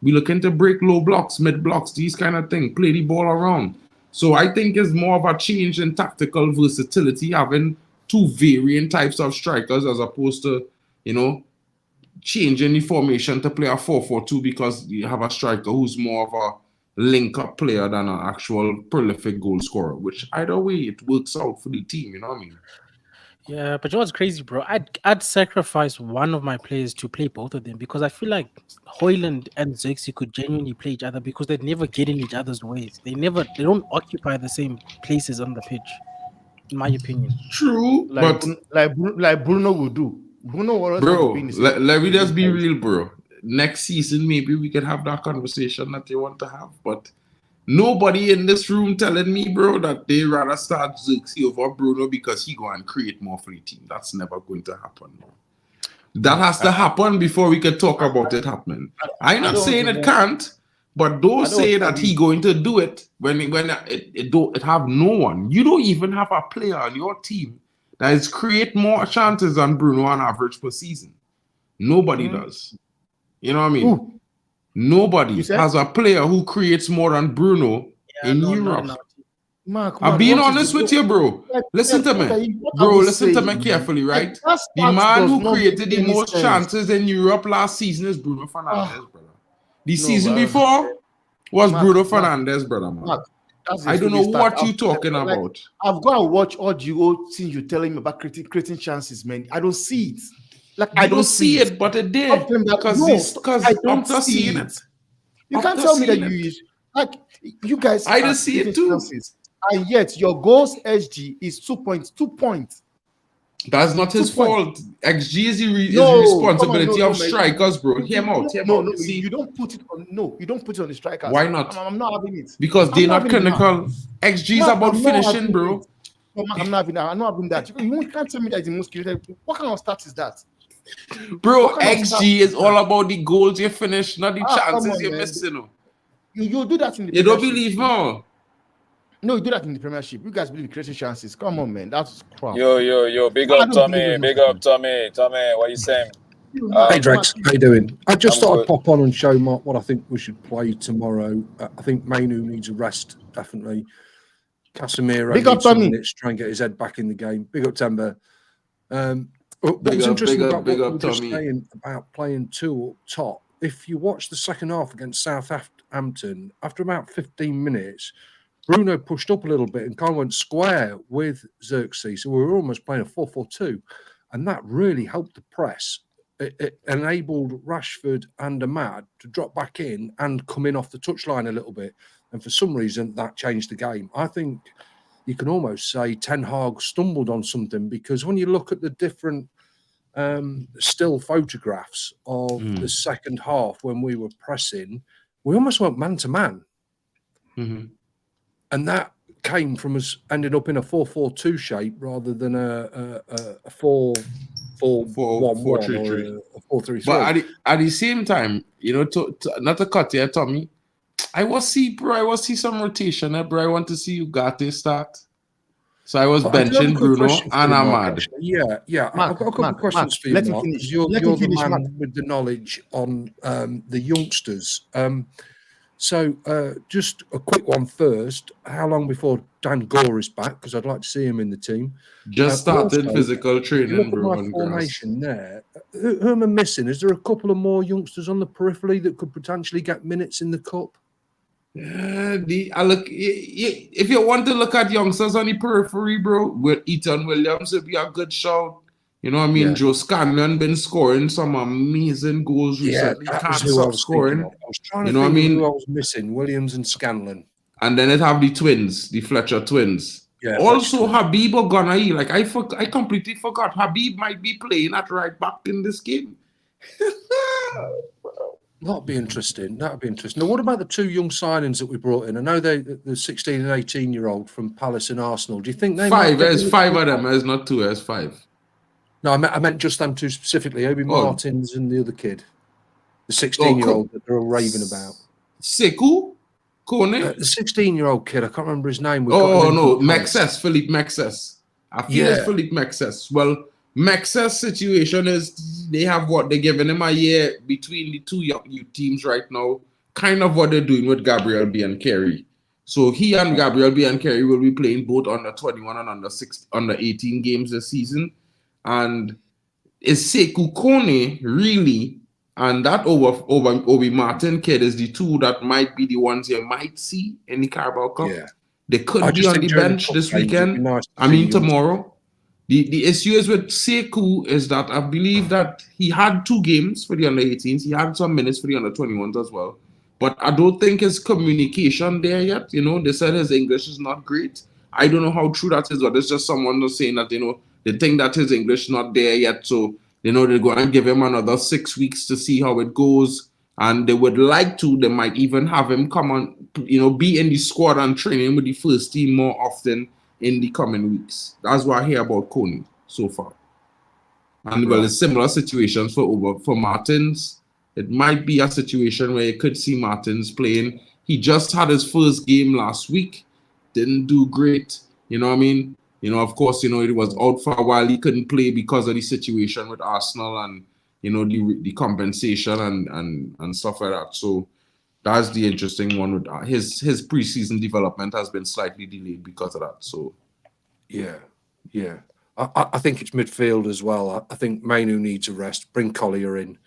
we looking to break low blocks, mid blocks, these kind of things, play the ball around. So I think it's more of a change in tactical versatility, having 2 varying types of strikers as opposed to, you know, changing the formation to play a 4-4-2 because you have a striker who's more of a link-up player than an actual prolific goal scorer, which either way, it works out for the team, you know what I mean? Yeah, but you know what's crazy, bro? I'd sacrifice one of my players to play both of them because I feel like Hoyland and Xerxes could genuinely play each other because they'd never get in each other's ways. They don't occupy the same places on the pitch, in my opinion. True, but like Bruno will do. Bruno will always want to be in the same. let me just be real, bro. Next season, maybe we can have that conversation that you want to have, but nobody in this room telling me, bro, that they rather start Xerxes over Bruno because he go and create more for the team. That's never going to happen, bro. That has to happen before we can talk about it happening. I'm not saying it can't, but don't say that he going to do it when it have no one. You don't even have a player on your team that is create more chances than Bruno on average per season. Nobody does. You know what I mean? Ooh. Nobody has a player who creates more than Bruno in Europe. I'm being honest with you, bro. Listen to me. Bro, listen to me carefully, right? The man who created the most chances in Europe last season is Bruno Fernandes, brother. The season before was Bruno Fernandes, brother, man. I don't know what you're talking about. I've got to watch all the old things you're telling me about creating chances, man. I don't see it. Like I don't see it, but it did because I don't see it. You can't tell me that you guys. I don't see it too. Chances, and yet your goals SG is 2 points. 2 points. That's not his fault. XG is the responsibility of strikers, bro. Hear him out. You don't put it on. No, you don't put it on the strikers. Why not? I'm not having it because they're not clinical. XG is about finishing, bro. No, I'm not having that. You can't tell me that the most creative. What kind of stats is that? Bro, XG is all about the goals you finish, not the chances you're missing. You do that in the You don't believe me? No, you do that in the Premiership. You guys believe in creating chances. Come on, man. That's crap. Yo. Big up, Tommy. Big up, Tommy. Tommy, what are you saying? Hey, Drex. How you doing? I just thought I'd pop on and show Mark what I think we should play tomorrow. I think Mainu needs a rest, definitely. Casemiro needs some minutes, try and get his head back in the game. Big up, Timber. What was interesting about what you were just saying about playing two up top, if you watch the second half against Southampton, after about 15 minutes, Bruno pushed up a little bit and kind of went square with Xerxes. So we were almost playing a 4-4-2. And that really helped the press. It enabled Rashford and Ahmad to drop back in and come in off the touchline a little bit. And for some reason, that changed the game. I think you can almost say Ten Hag stumbled on something because when you look at the different still photographs of the second half when we were pressing, we almost went man-to-man. And that came from us ending up in a 4-4-2 shape rather than a 4-4-1 or a 4-3-3. But at the same time, you know, not to cut here, Tommy, I was see some rotation there, bro. I want to see Ugarte start. So I was benching Bruno and Ahmad. Yeah. I've got a couple of questions for you, Mark. You're the man with the knowledge on the youngsters. So just a quick one first. How long before Dan Gore is back? Because I'd like to see him in the team. Just started physical training, bro. My formation there. Who am I missing? Is there a couple of more youngsters on the periphery that could potentially get minutes in the cup? If you want to look at youngsters on the periphery, bro, with Ethan Williams would be a good shout. You know what I mean? Yeah. Joe Scanlon been scoring some amazing goals recently. Can't stop scoring. I was trying to think who I was missing, Williams and Scanlon. And then it have the twins, the Fletcher twins. Yeah, also, Habib Ogunai. Like I completely forgot. Habib might be playing at right back in this game. That'd be interesting. Now, what about the two young signings that we brought in? I know the 16 and 18-year-old from Palace and Arsenal. Do you think they There's five of them. There's not two. There's five. No, I meant just them two specifically. Obi Martins and the other kid, the 16-year-old that they're all raving about. Sekou Kone? The 16-year-old kid. I can't remember his name. Philippe Mexes. I feel it's Philippe Mexes. Well, Mexes' situation is they have they're giving him a year between the two young teams right now. Kind of what they're doing with Gabriel Biancheri. So he and Gabriel Biancheri will be playing both under 21 and under 18 games this season. And is Sekou Kone really, and that Obi Martin kid is the two that might be the ones you might see in the Carabao Cup. Yeah. They could be on the bench this weekend. Tomorrow. The issue is with Sekou is that I believe that he had 2 games for the under-18s. He had some minutes for the under-21s as well. But I don't think his communication there yet. You know, they said his English is not great. I don't know how true that is, but it's just someone was saying that, you know, they think that his English is not there yet. So, you know, they're going to give him another 6 weeks to see how it goes. And they would like to, they might even have him come on, you know, be in the squad and training with the first team more often in the coming weeks. That's what I hear about Coney so far. And well, it's similar situations for Martins. It might be a situation where you could see Martins playing. He just had his first game last week. Didn't do great. You know what I mean? You know, of course, you know, he was out for a while. He couldn't play because of the situation with Arsenal and, you know, the compensation and stuff like that. So that's the interesting one. With his preseason development has been slightly delayed because of that. So, yeah. I think it's midfield as well. I think Mainu needs a rest. Bring Collier in.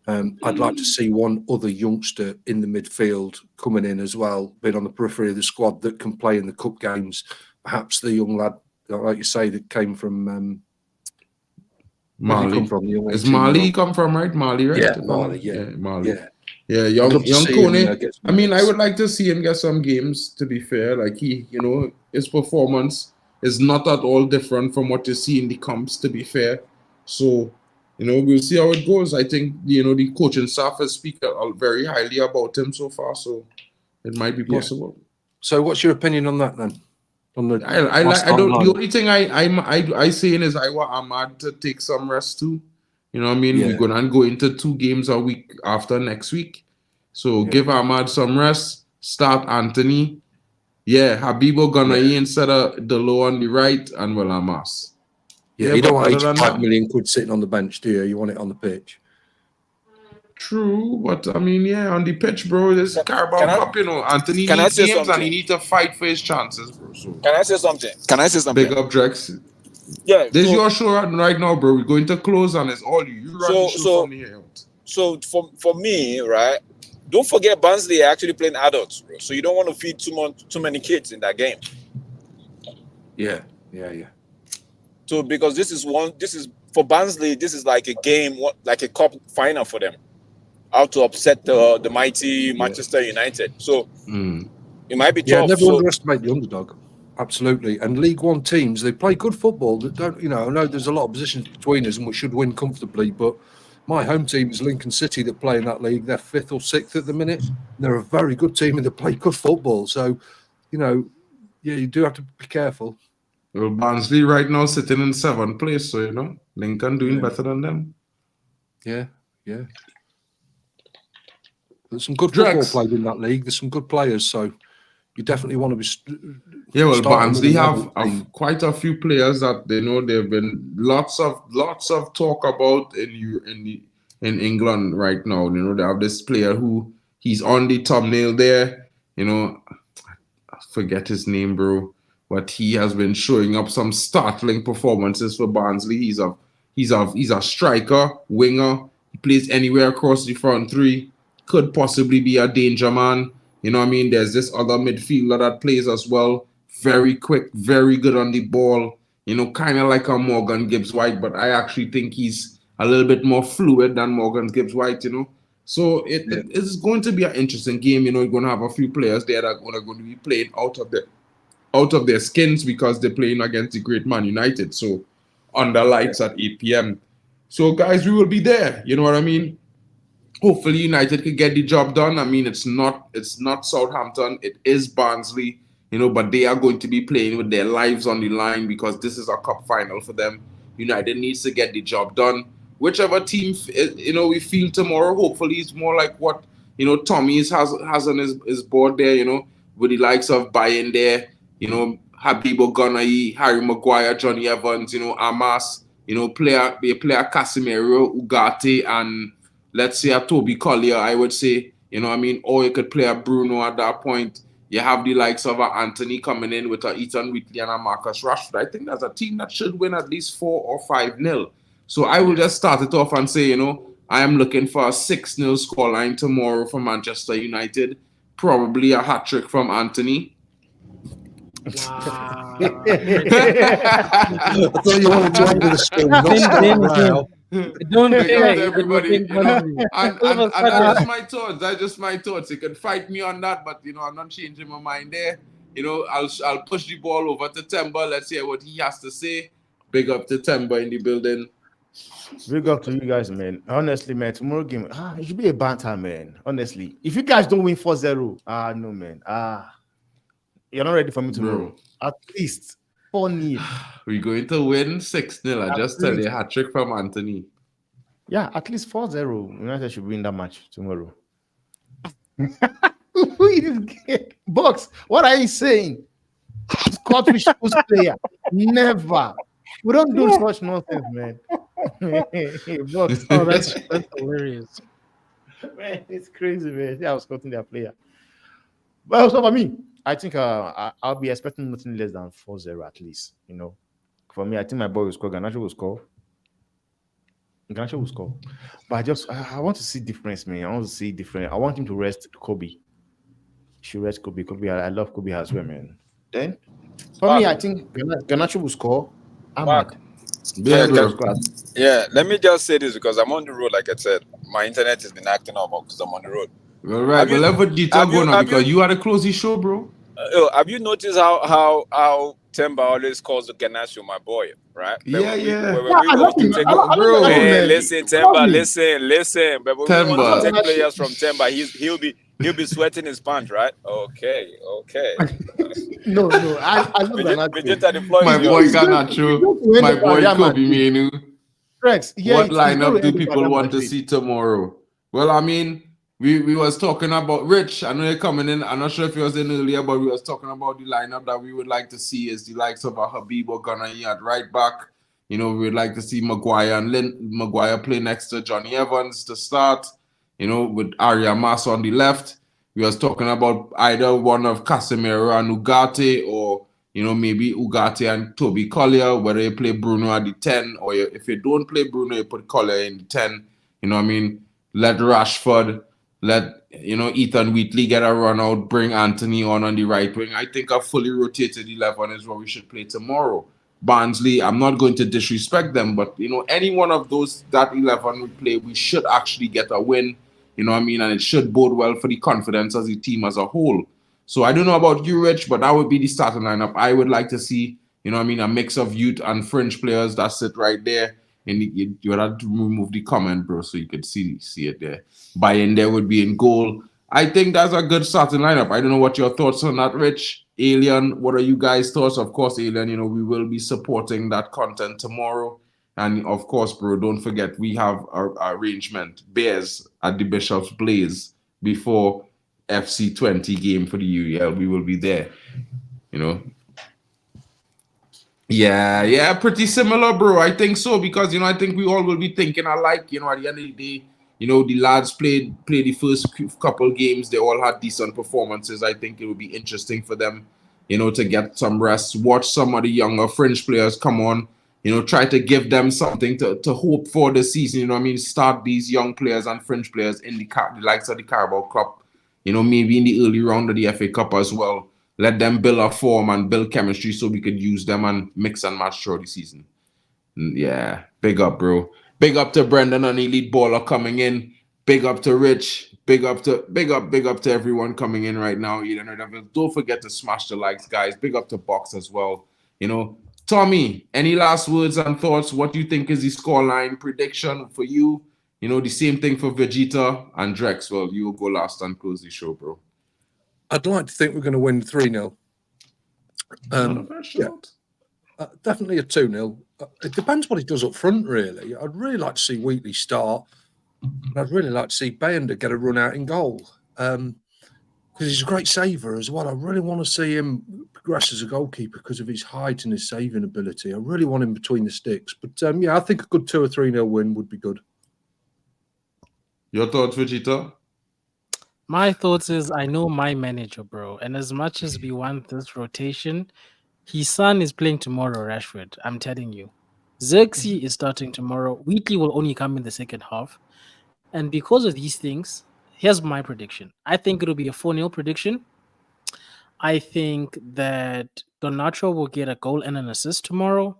I'd like to see one other youngster in the midfield coming in as well, being on the periphery of the squad that can play in the cup games. Perhaps the young lad, like you say, that came from Mali. Is Mali come from, right? Mali, right? Yeah, Mali. Yeah, Mali. Yeah, young Kone. I mean, I would like to see him get some games, to be fair. Like he, you know, his performance is not at all different from what you see in the comps, to be fair. So, you know, we'll see how it goes. I think, you know, the coaching staff has speak very highly about him so far, so it might be possible. Yeah. So what's your opinion on that then? On the the only thing I saying is I want Ahmad to take some rest too. You know what I mean? We're gonna go into 2 games a week after next week. So give Ahmad some rest, start Anthony. Yeah, Habibo Ganayi instead of Delo on the right and Williamas. Yeah, you don't want 85 million quid sitting on the bench, do you? You want it on the pitch. True, but I mean, on the pitch, bro, this Carabao Cup, you know, Anthony needs games and he needs to fight for his chances, bro. So. Can I say something? Big up, Drex. Yeah. This is your show right now, bro. We're going to close and it's all you. You run the show from here out. So for me, right, don't forget Barnsley are actually playing adults, bro. So you don't want to feed too many kids in that game. Yeah. So because this is for Barnsley, this is like a game, like a cup final for them. How to upset the mighty Manchester United. So it might be tough. Never underestimate the underdog. Absolutely. And League One teams, they play good football. That don't, you know, I know there's a lot of positions between us and we should win comfortably, but my home team is Lincoln City that play in that league. They're 5th or 6th at the minute. They're a very good team and they play good football. So, you know, you do have to be careful. Well, Barnsley right now sitting in 7th place, so, you know, Lincoln doing better than them. Yeah. There's some good football played in that league. There's some good players, so you definitely want to be. Yeah, well, Barnsley have quite a few players that they know there've been lots of talk about in England right now. You know, they have this player who he's on the thumbnail there. You know, I forget his name, bro, but he has been showing up some startling performances for Barnsley. He's a striker, winger. He plays anywhere across the front 3. Could possibly be a danger man. You know what I mean? There's this other midfielder that plays as well. Very quick, very good on the ball. You know, kind of like a Morgan Gibbs-White, but I actually think he's a little bit more fluid than Morgan Gibbs-White, you know. So it's going to be an interesting game. You know, you're going to have a few players there that are going to be playing out of their skins because they're playing against the great Man United. So under lights at 8 p.m. So, guys, we will be there. You know what I mean? Hopefully United can get the job done. I mean, it's not Southampton. It is Barnsley, you know, but they are going to be playing with their lives on the line because this is a cup final for them. United needs to get the job done. Whichever team, you know, we feel tomorrow, hopefully it's more like what, you know, Tommy has on his board there, you know, with the likes of Bayern there, you know, Habibo Ganayi, Harry Maguire, Johnny Evans, you know, Amas, you know, player Casemiro, Ugarte, and let's say a Toby Collier, I would say, you know what I mean? Or you could play a Bruno at that point. You have the likes of a Anthony coming in with a Ethan Whitley and a Marcus Rashford. I think that's a team that should win at least 4 or 5-0. So I will just start it off and say, you know, I am looking for a 6-0 scoreline tomorrow for Manchester United. Probably a hat-trick from Anthony. Wow. I thought you wanted to end with a skin. Not start now. Don't Big up play. to everybody, And that's my thoughts. That's just my thoughts. You can fight me on that, but I'm not changing my mind there. I'll push the ball over to Temba. Let's hear what he has to say. Big up to Temba in the building. Big up to you guys, man. Honestly, man, tomorrow game, it should be a banter, man. Honestly, if you guys don't win 4-0, no, man. You're not ready for me tomorrow. Bro. At least 4-0. We're going to win 6-0. I just tell you, hat trick from Anthony. Yeah, at least 4-0. United should win that match tomorrow. Who is Box? What are you saying? Scottish player. Never. We don't do such nonsense, man. Box. Oh, that's hilarious. Man, it's crazy, man. Yeah, I was scouting their player. But also for me, I think I'll be expecting nothing less than 4-0 at least. For me, I think my boy will score. Garnacho will score. But I want to see difference, man. I want to see different. I want him to rest Kobe. He should rest Kobe. I love Kobe as well, man. Then for me, I think Garnacho will score. Mark. Yeah, let me just say this because I'm on the road, like I said. My internet has been acting up because I'm on the road. All right, but let what detail go now because you had to close the show, bro. Have you noticed how Temba always calls the Garnacho my boy, right? Yeah. Listen, Temba, listen. But when we want to take players from Temba, he'll be sweating his pants, right? Okay. No, I love Garnacho. My boy Garnacho, my boy Kobe Menu. Rex, what lineup do people want to see tomorrow? Well, I mean, we was talking about Rich. I know you're coming in. I'm not sure if you was in earlier, but we was talking about the lineup that we would like to see is the likes of a Habib or Ghana at right back. We would like to see Maguire and Maguire play next to Johnny Evans to start. With Arya Mas on the left. We was talking about either one of Casemiro and Ugarte, or maybe Ugarte and Toby Collier, whether you play Bruno at the 10, or if you don't play Bruno, you put Collier in the 10. Let Rashford, let Ethan Wheatley get a run out, bring Anthony on the right wing. I think a fully rotated 11 is what we should play tomorrow. Barnsley, I'm not going to disrespect them, but any one of those that 11 we play, we should actually get a win. And it should bode well for the confidence as the team as a whole. So I don't know about you, Rich, but that would be the starting lineup. I would like to see, a mix of youth and fringe players that sit right there. And you would have to remove the comment, bro, so you could see it there. Bayern there would be in goal. I think that's a good starting lineup. I don't know what your thoughts on that, Rich. Alien, what are you guys' thoughts? Of course, Alien, we will be supporting that content tomorrow. And of course, bro, don't forget, we have our arrangement, Bears at the Bishop's Blaze before FC 20 game for the UEL. We will be there, Yeah, pretty similar, bro. I think so because, I think we all will be thinking alike, at the end of the day, the lads played the first couple games. They all had decent performances. I think it would be interesting for them, to get some rest, watch some of the younger French players come on, try to give them something to hope for this season, start these young players and French players in the likes of the Carabao Cup, maybe in the early round of the FA Cup as well. Let them build a form and build chemistry so we could use them and mix and match throughout the season. Yeah, big up, bro. Big up to Brendan, an elite baller coming in. Big up to Rich. Big up to everyone coming in right now. Don't forget to smash the likes, guys. Big up to Box as well. Tommy, any last words and thoughts? What do you think is the scoreline prediction for you? The same thing for Vegeta and Drex. Well, you will go last and close the show, bro. I'd like to think we're going to win 3-0. Definitely a 2-0. It depends what he does up front, really. I'd really like to see Wheatley start. And I'd really like to see Bender get a run out in goal. Because he's a great saver as well. I really want to see him progress as a goalkeeper because of his height and his saving ability. I really want him between the sticks. But I think a good 2 or 3-0 win would be good. Your thoughts, Vegeta? My thoughts is I know my manager, bro. And as much as we want this rotation, his son is playing tomorrow, Rashford. I'm telling you. Xerxes is starting tomorrow. Wheatley will only come in the second half. And because of these things, here's my prediction. I think it'll be a 4-0 prediction. I think that Garnacho will get a goal and an assist tomorrow.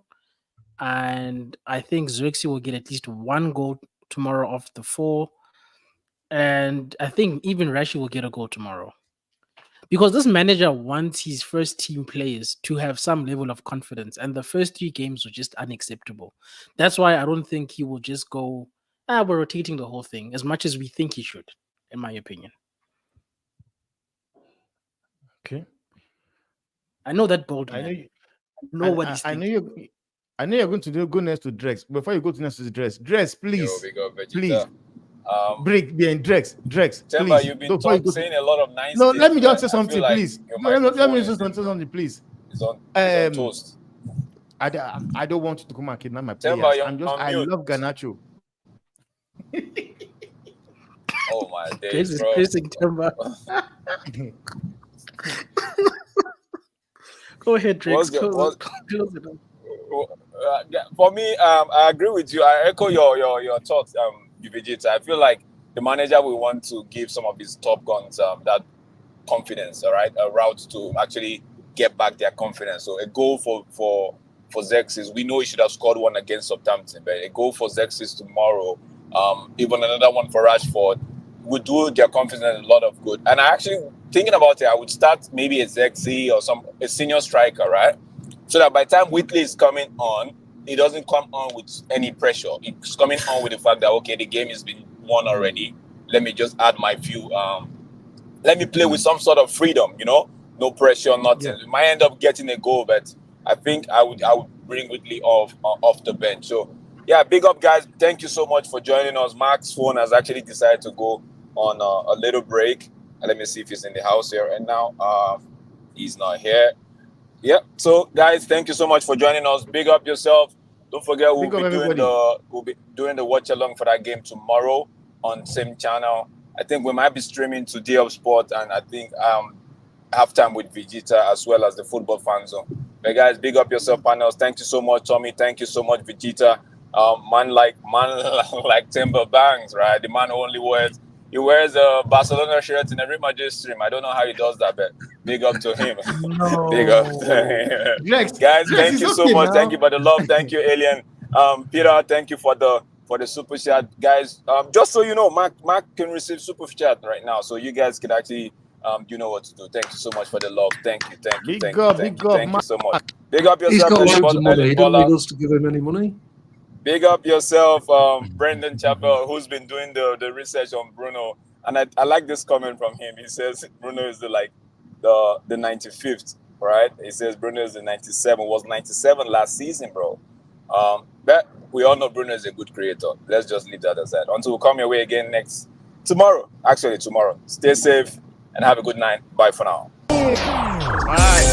And I think Xerxes will get at least 1 goal tomorrow off the 4. And I think even Rashi will get a goal tomorrow. Because this manager wants his first team players to have some level of confidence. And the first 3 games were just unacceptable. That's why I don't think he will just go, we're rotating the whole thing as much as we think he should, in my opinion. Okay. I know that bold I man. know what he's thinking. I know you're going to go next to Drex. Before you go to next to Drex, please. Please. Break behind Drex, Temba, please. You've been saying a lot of nice No, things, let me just say like something, please. Let me just say something, please. It's on toast. I don't want you to come and kidnap my Temba, players. I love Garnacho. Oh my days, bro. Go ahead, Drex. For me, I agree with you. I echo your thoughts, Vegeta. I feel like the manager will want to give some of his top guns that confidence, all right, a route to actually get back their confidence. So a goal for Xerxes, we know he should have scored one against Southampton, but a goal for Xerxes tomorrow, even another one for Rashford, would do their confidence a lot of good. And I actually, thinking about it, I would start maybe a Xerxes or a senior striker, right? So that by the time Whitley is coming on, he doesn't come on with any pressure. He's coming on with the fact that, okay, the game has been won already. Let me just add my few. Let me play with some sort of freedom, no pressure, nothing. Yeah. We might end up getting a goal, but I think I would bring Whitley off the bench. So, yeah, big up, guys. Thank you so much for joining us. Mark's phone has actually decided to go on a little break. Let me see if he's in the house here. And now he's not here. Yeah. So, guys, thank you so much for joining us. Big up yourself. Don't forget, we'll be doing the watch along for that game tomorrow on same channel. I think we might be streaming to DL Sport, and I think halftime with Vegeta as well as the football fan zone. But guys, big up yourself, panels. Thank you so much, Tommy. Thank you so much, Vegeta. Man like Timber Bangs, right? The man who only wears a Barcelona shirt in every Madrid stream. I don't know how he does that, but big up to him. No. Big up to him. Guys, thank you so much. Now. Thank you for the love. Thank you, Alien. Peter, thank you for the super chat, guys. Just so you know, Mark can receive super chat right now, so you guys can actually you know what to do. Thank you so much for the love. Thank you so much. Big up yourself. He's got loads of money. He doesn't need us to give him any money. Big up yourself, Brendan Chappell, who's been doing the research on Bruno. And I like this comment from him. He says Bruno is the 95th, right? He says Bruno is the 97. Was 97 last season, bro. But we all know Bruno is a good creator. Let's just leave that aside. Until we come your way again tomorrow. Stay safe and have a good night. Bye for now. Bye.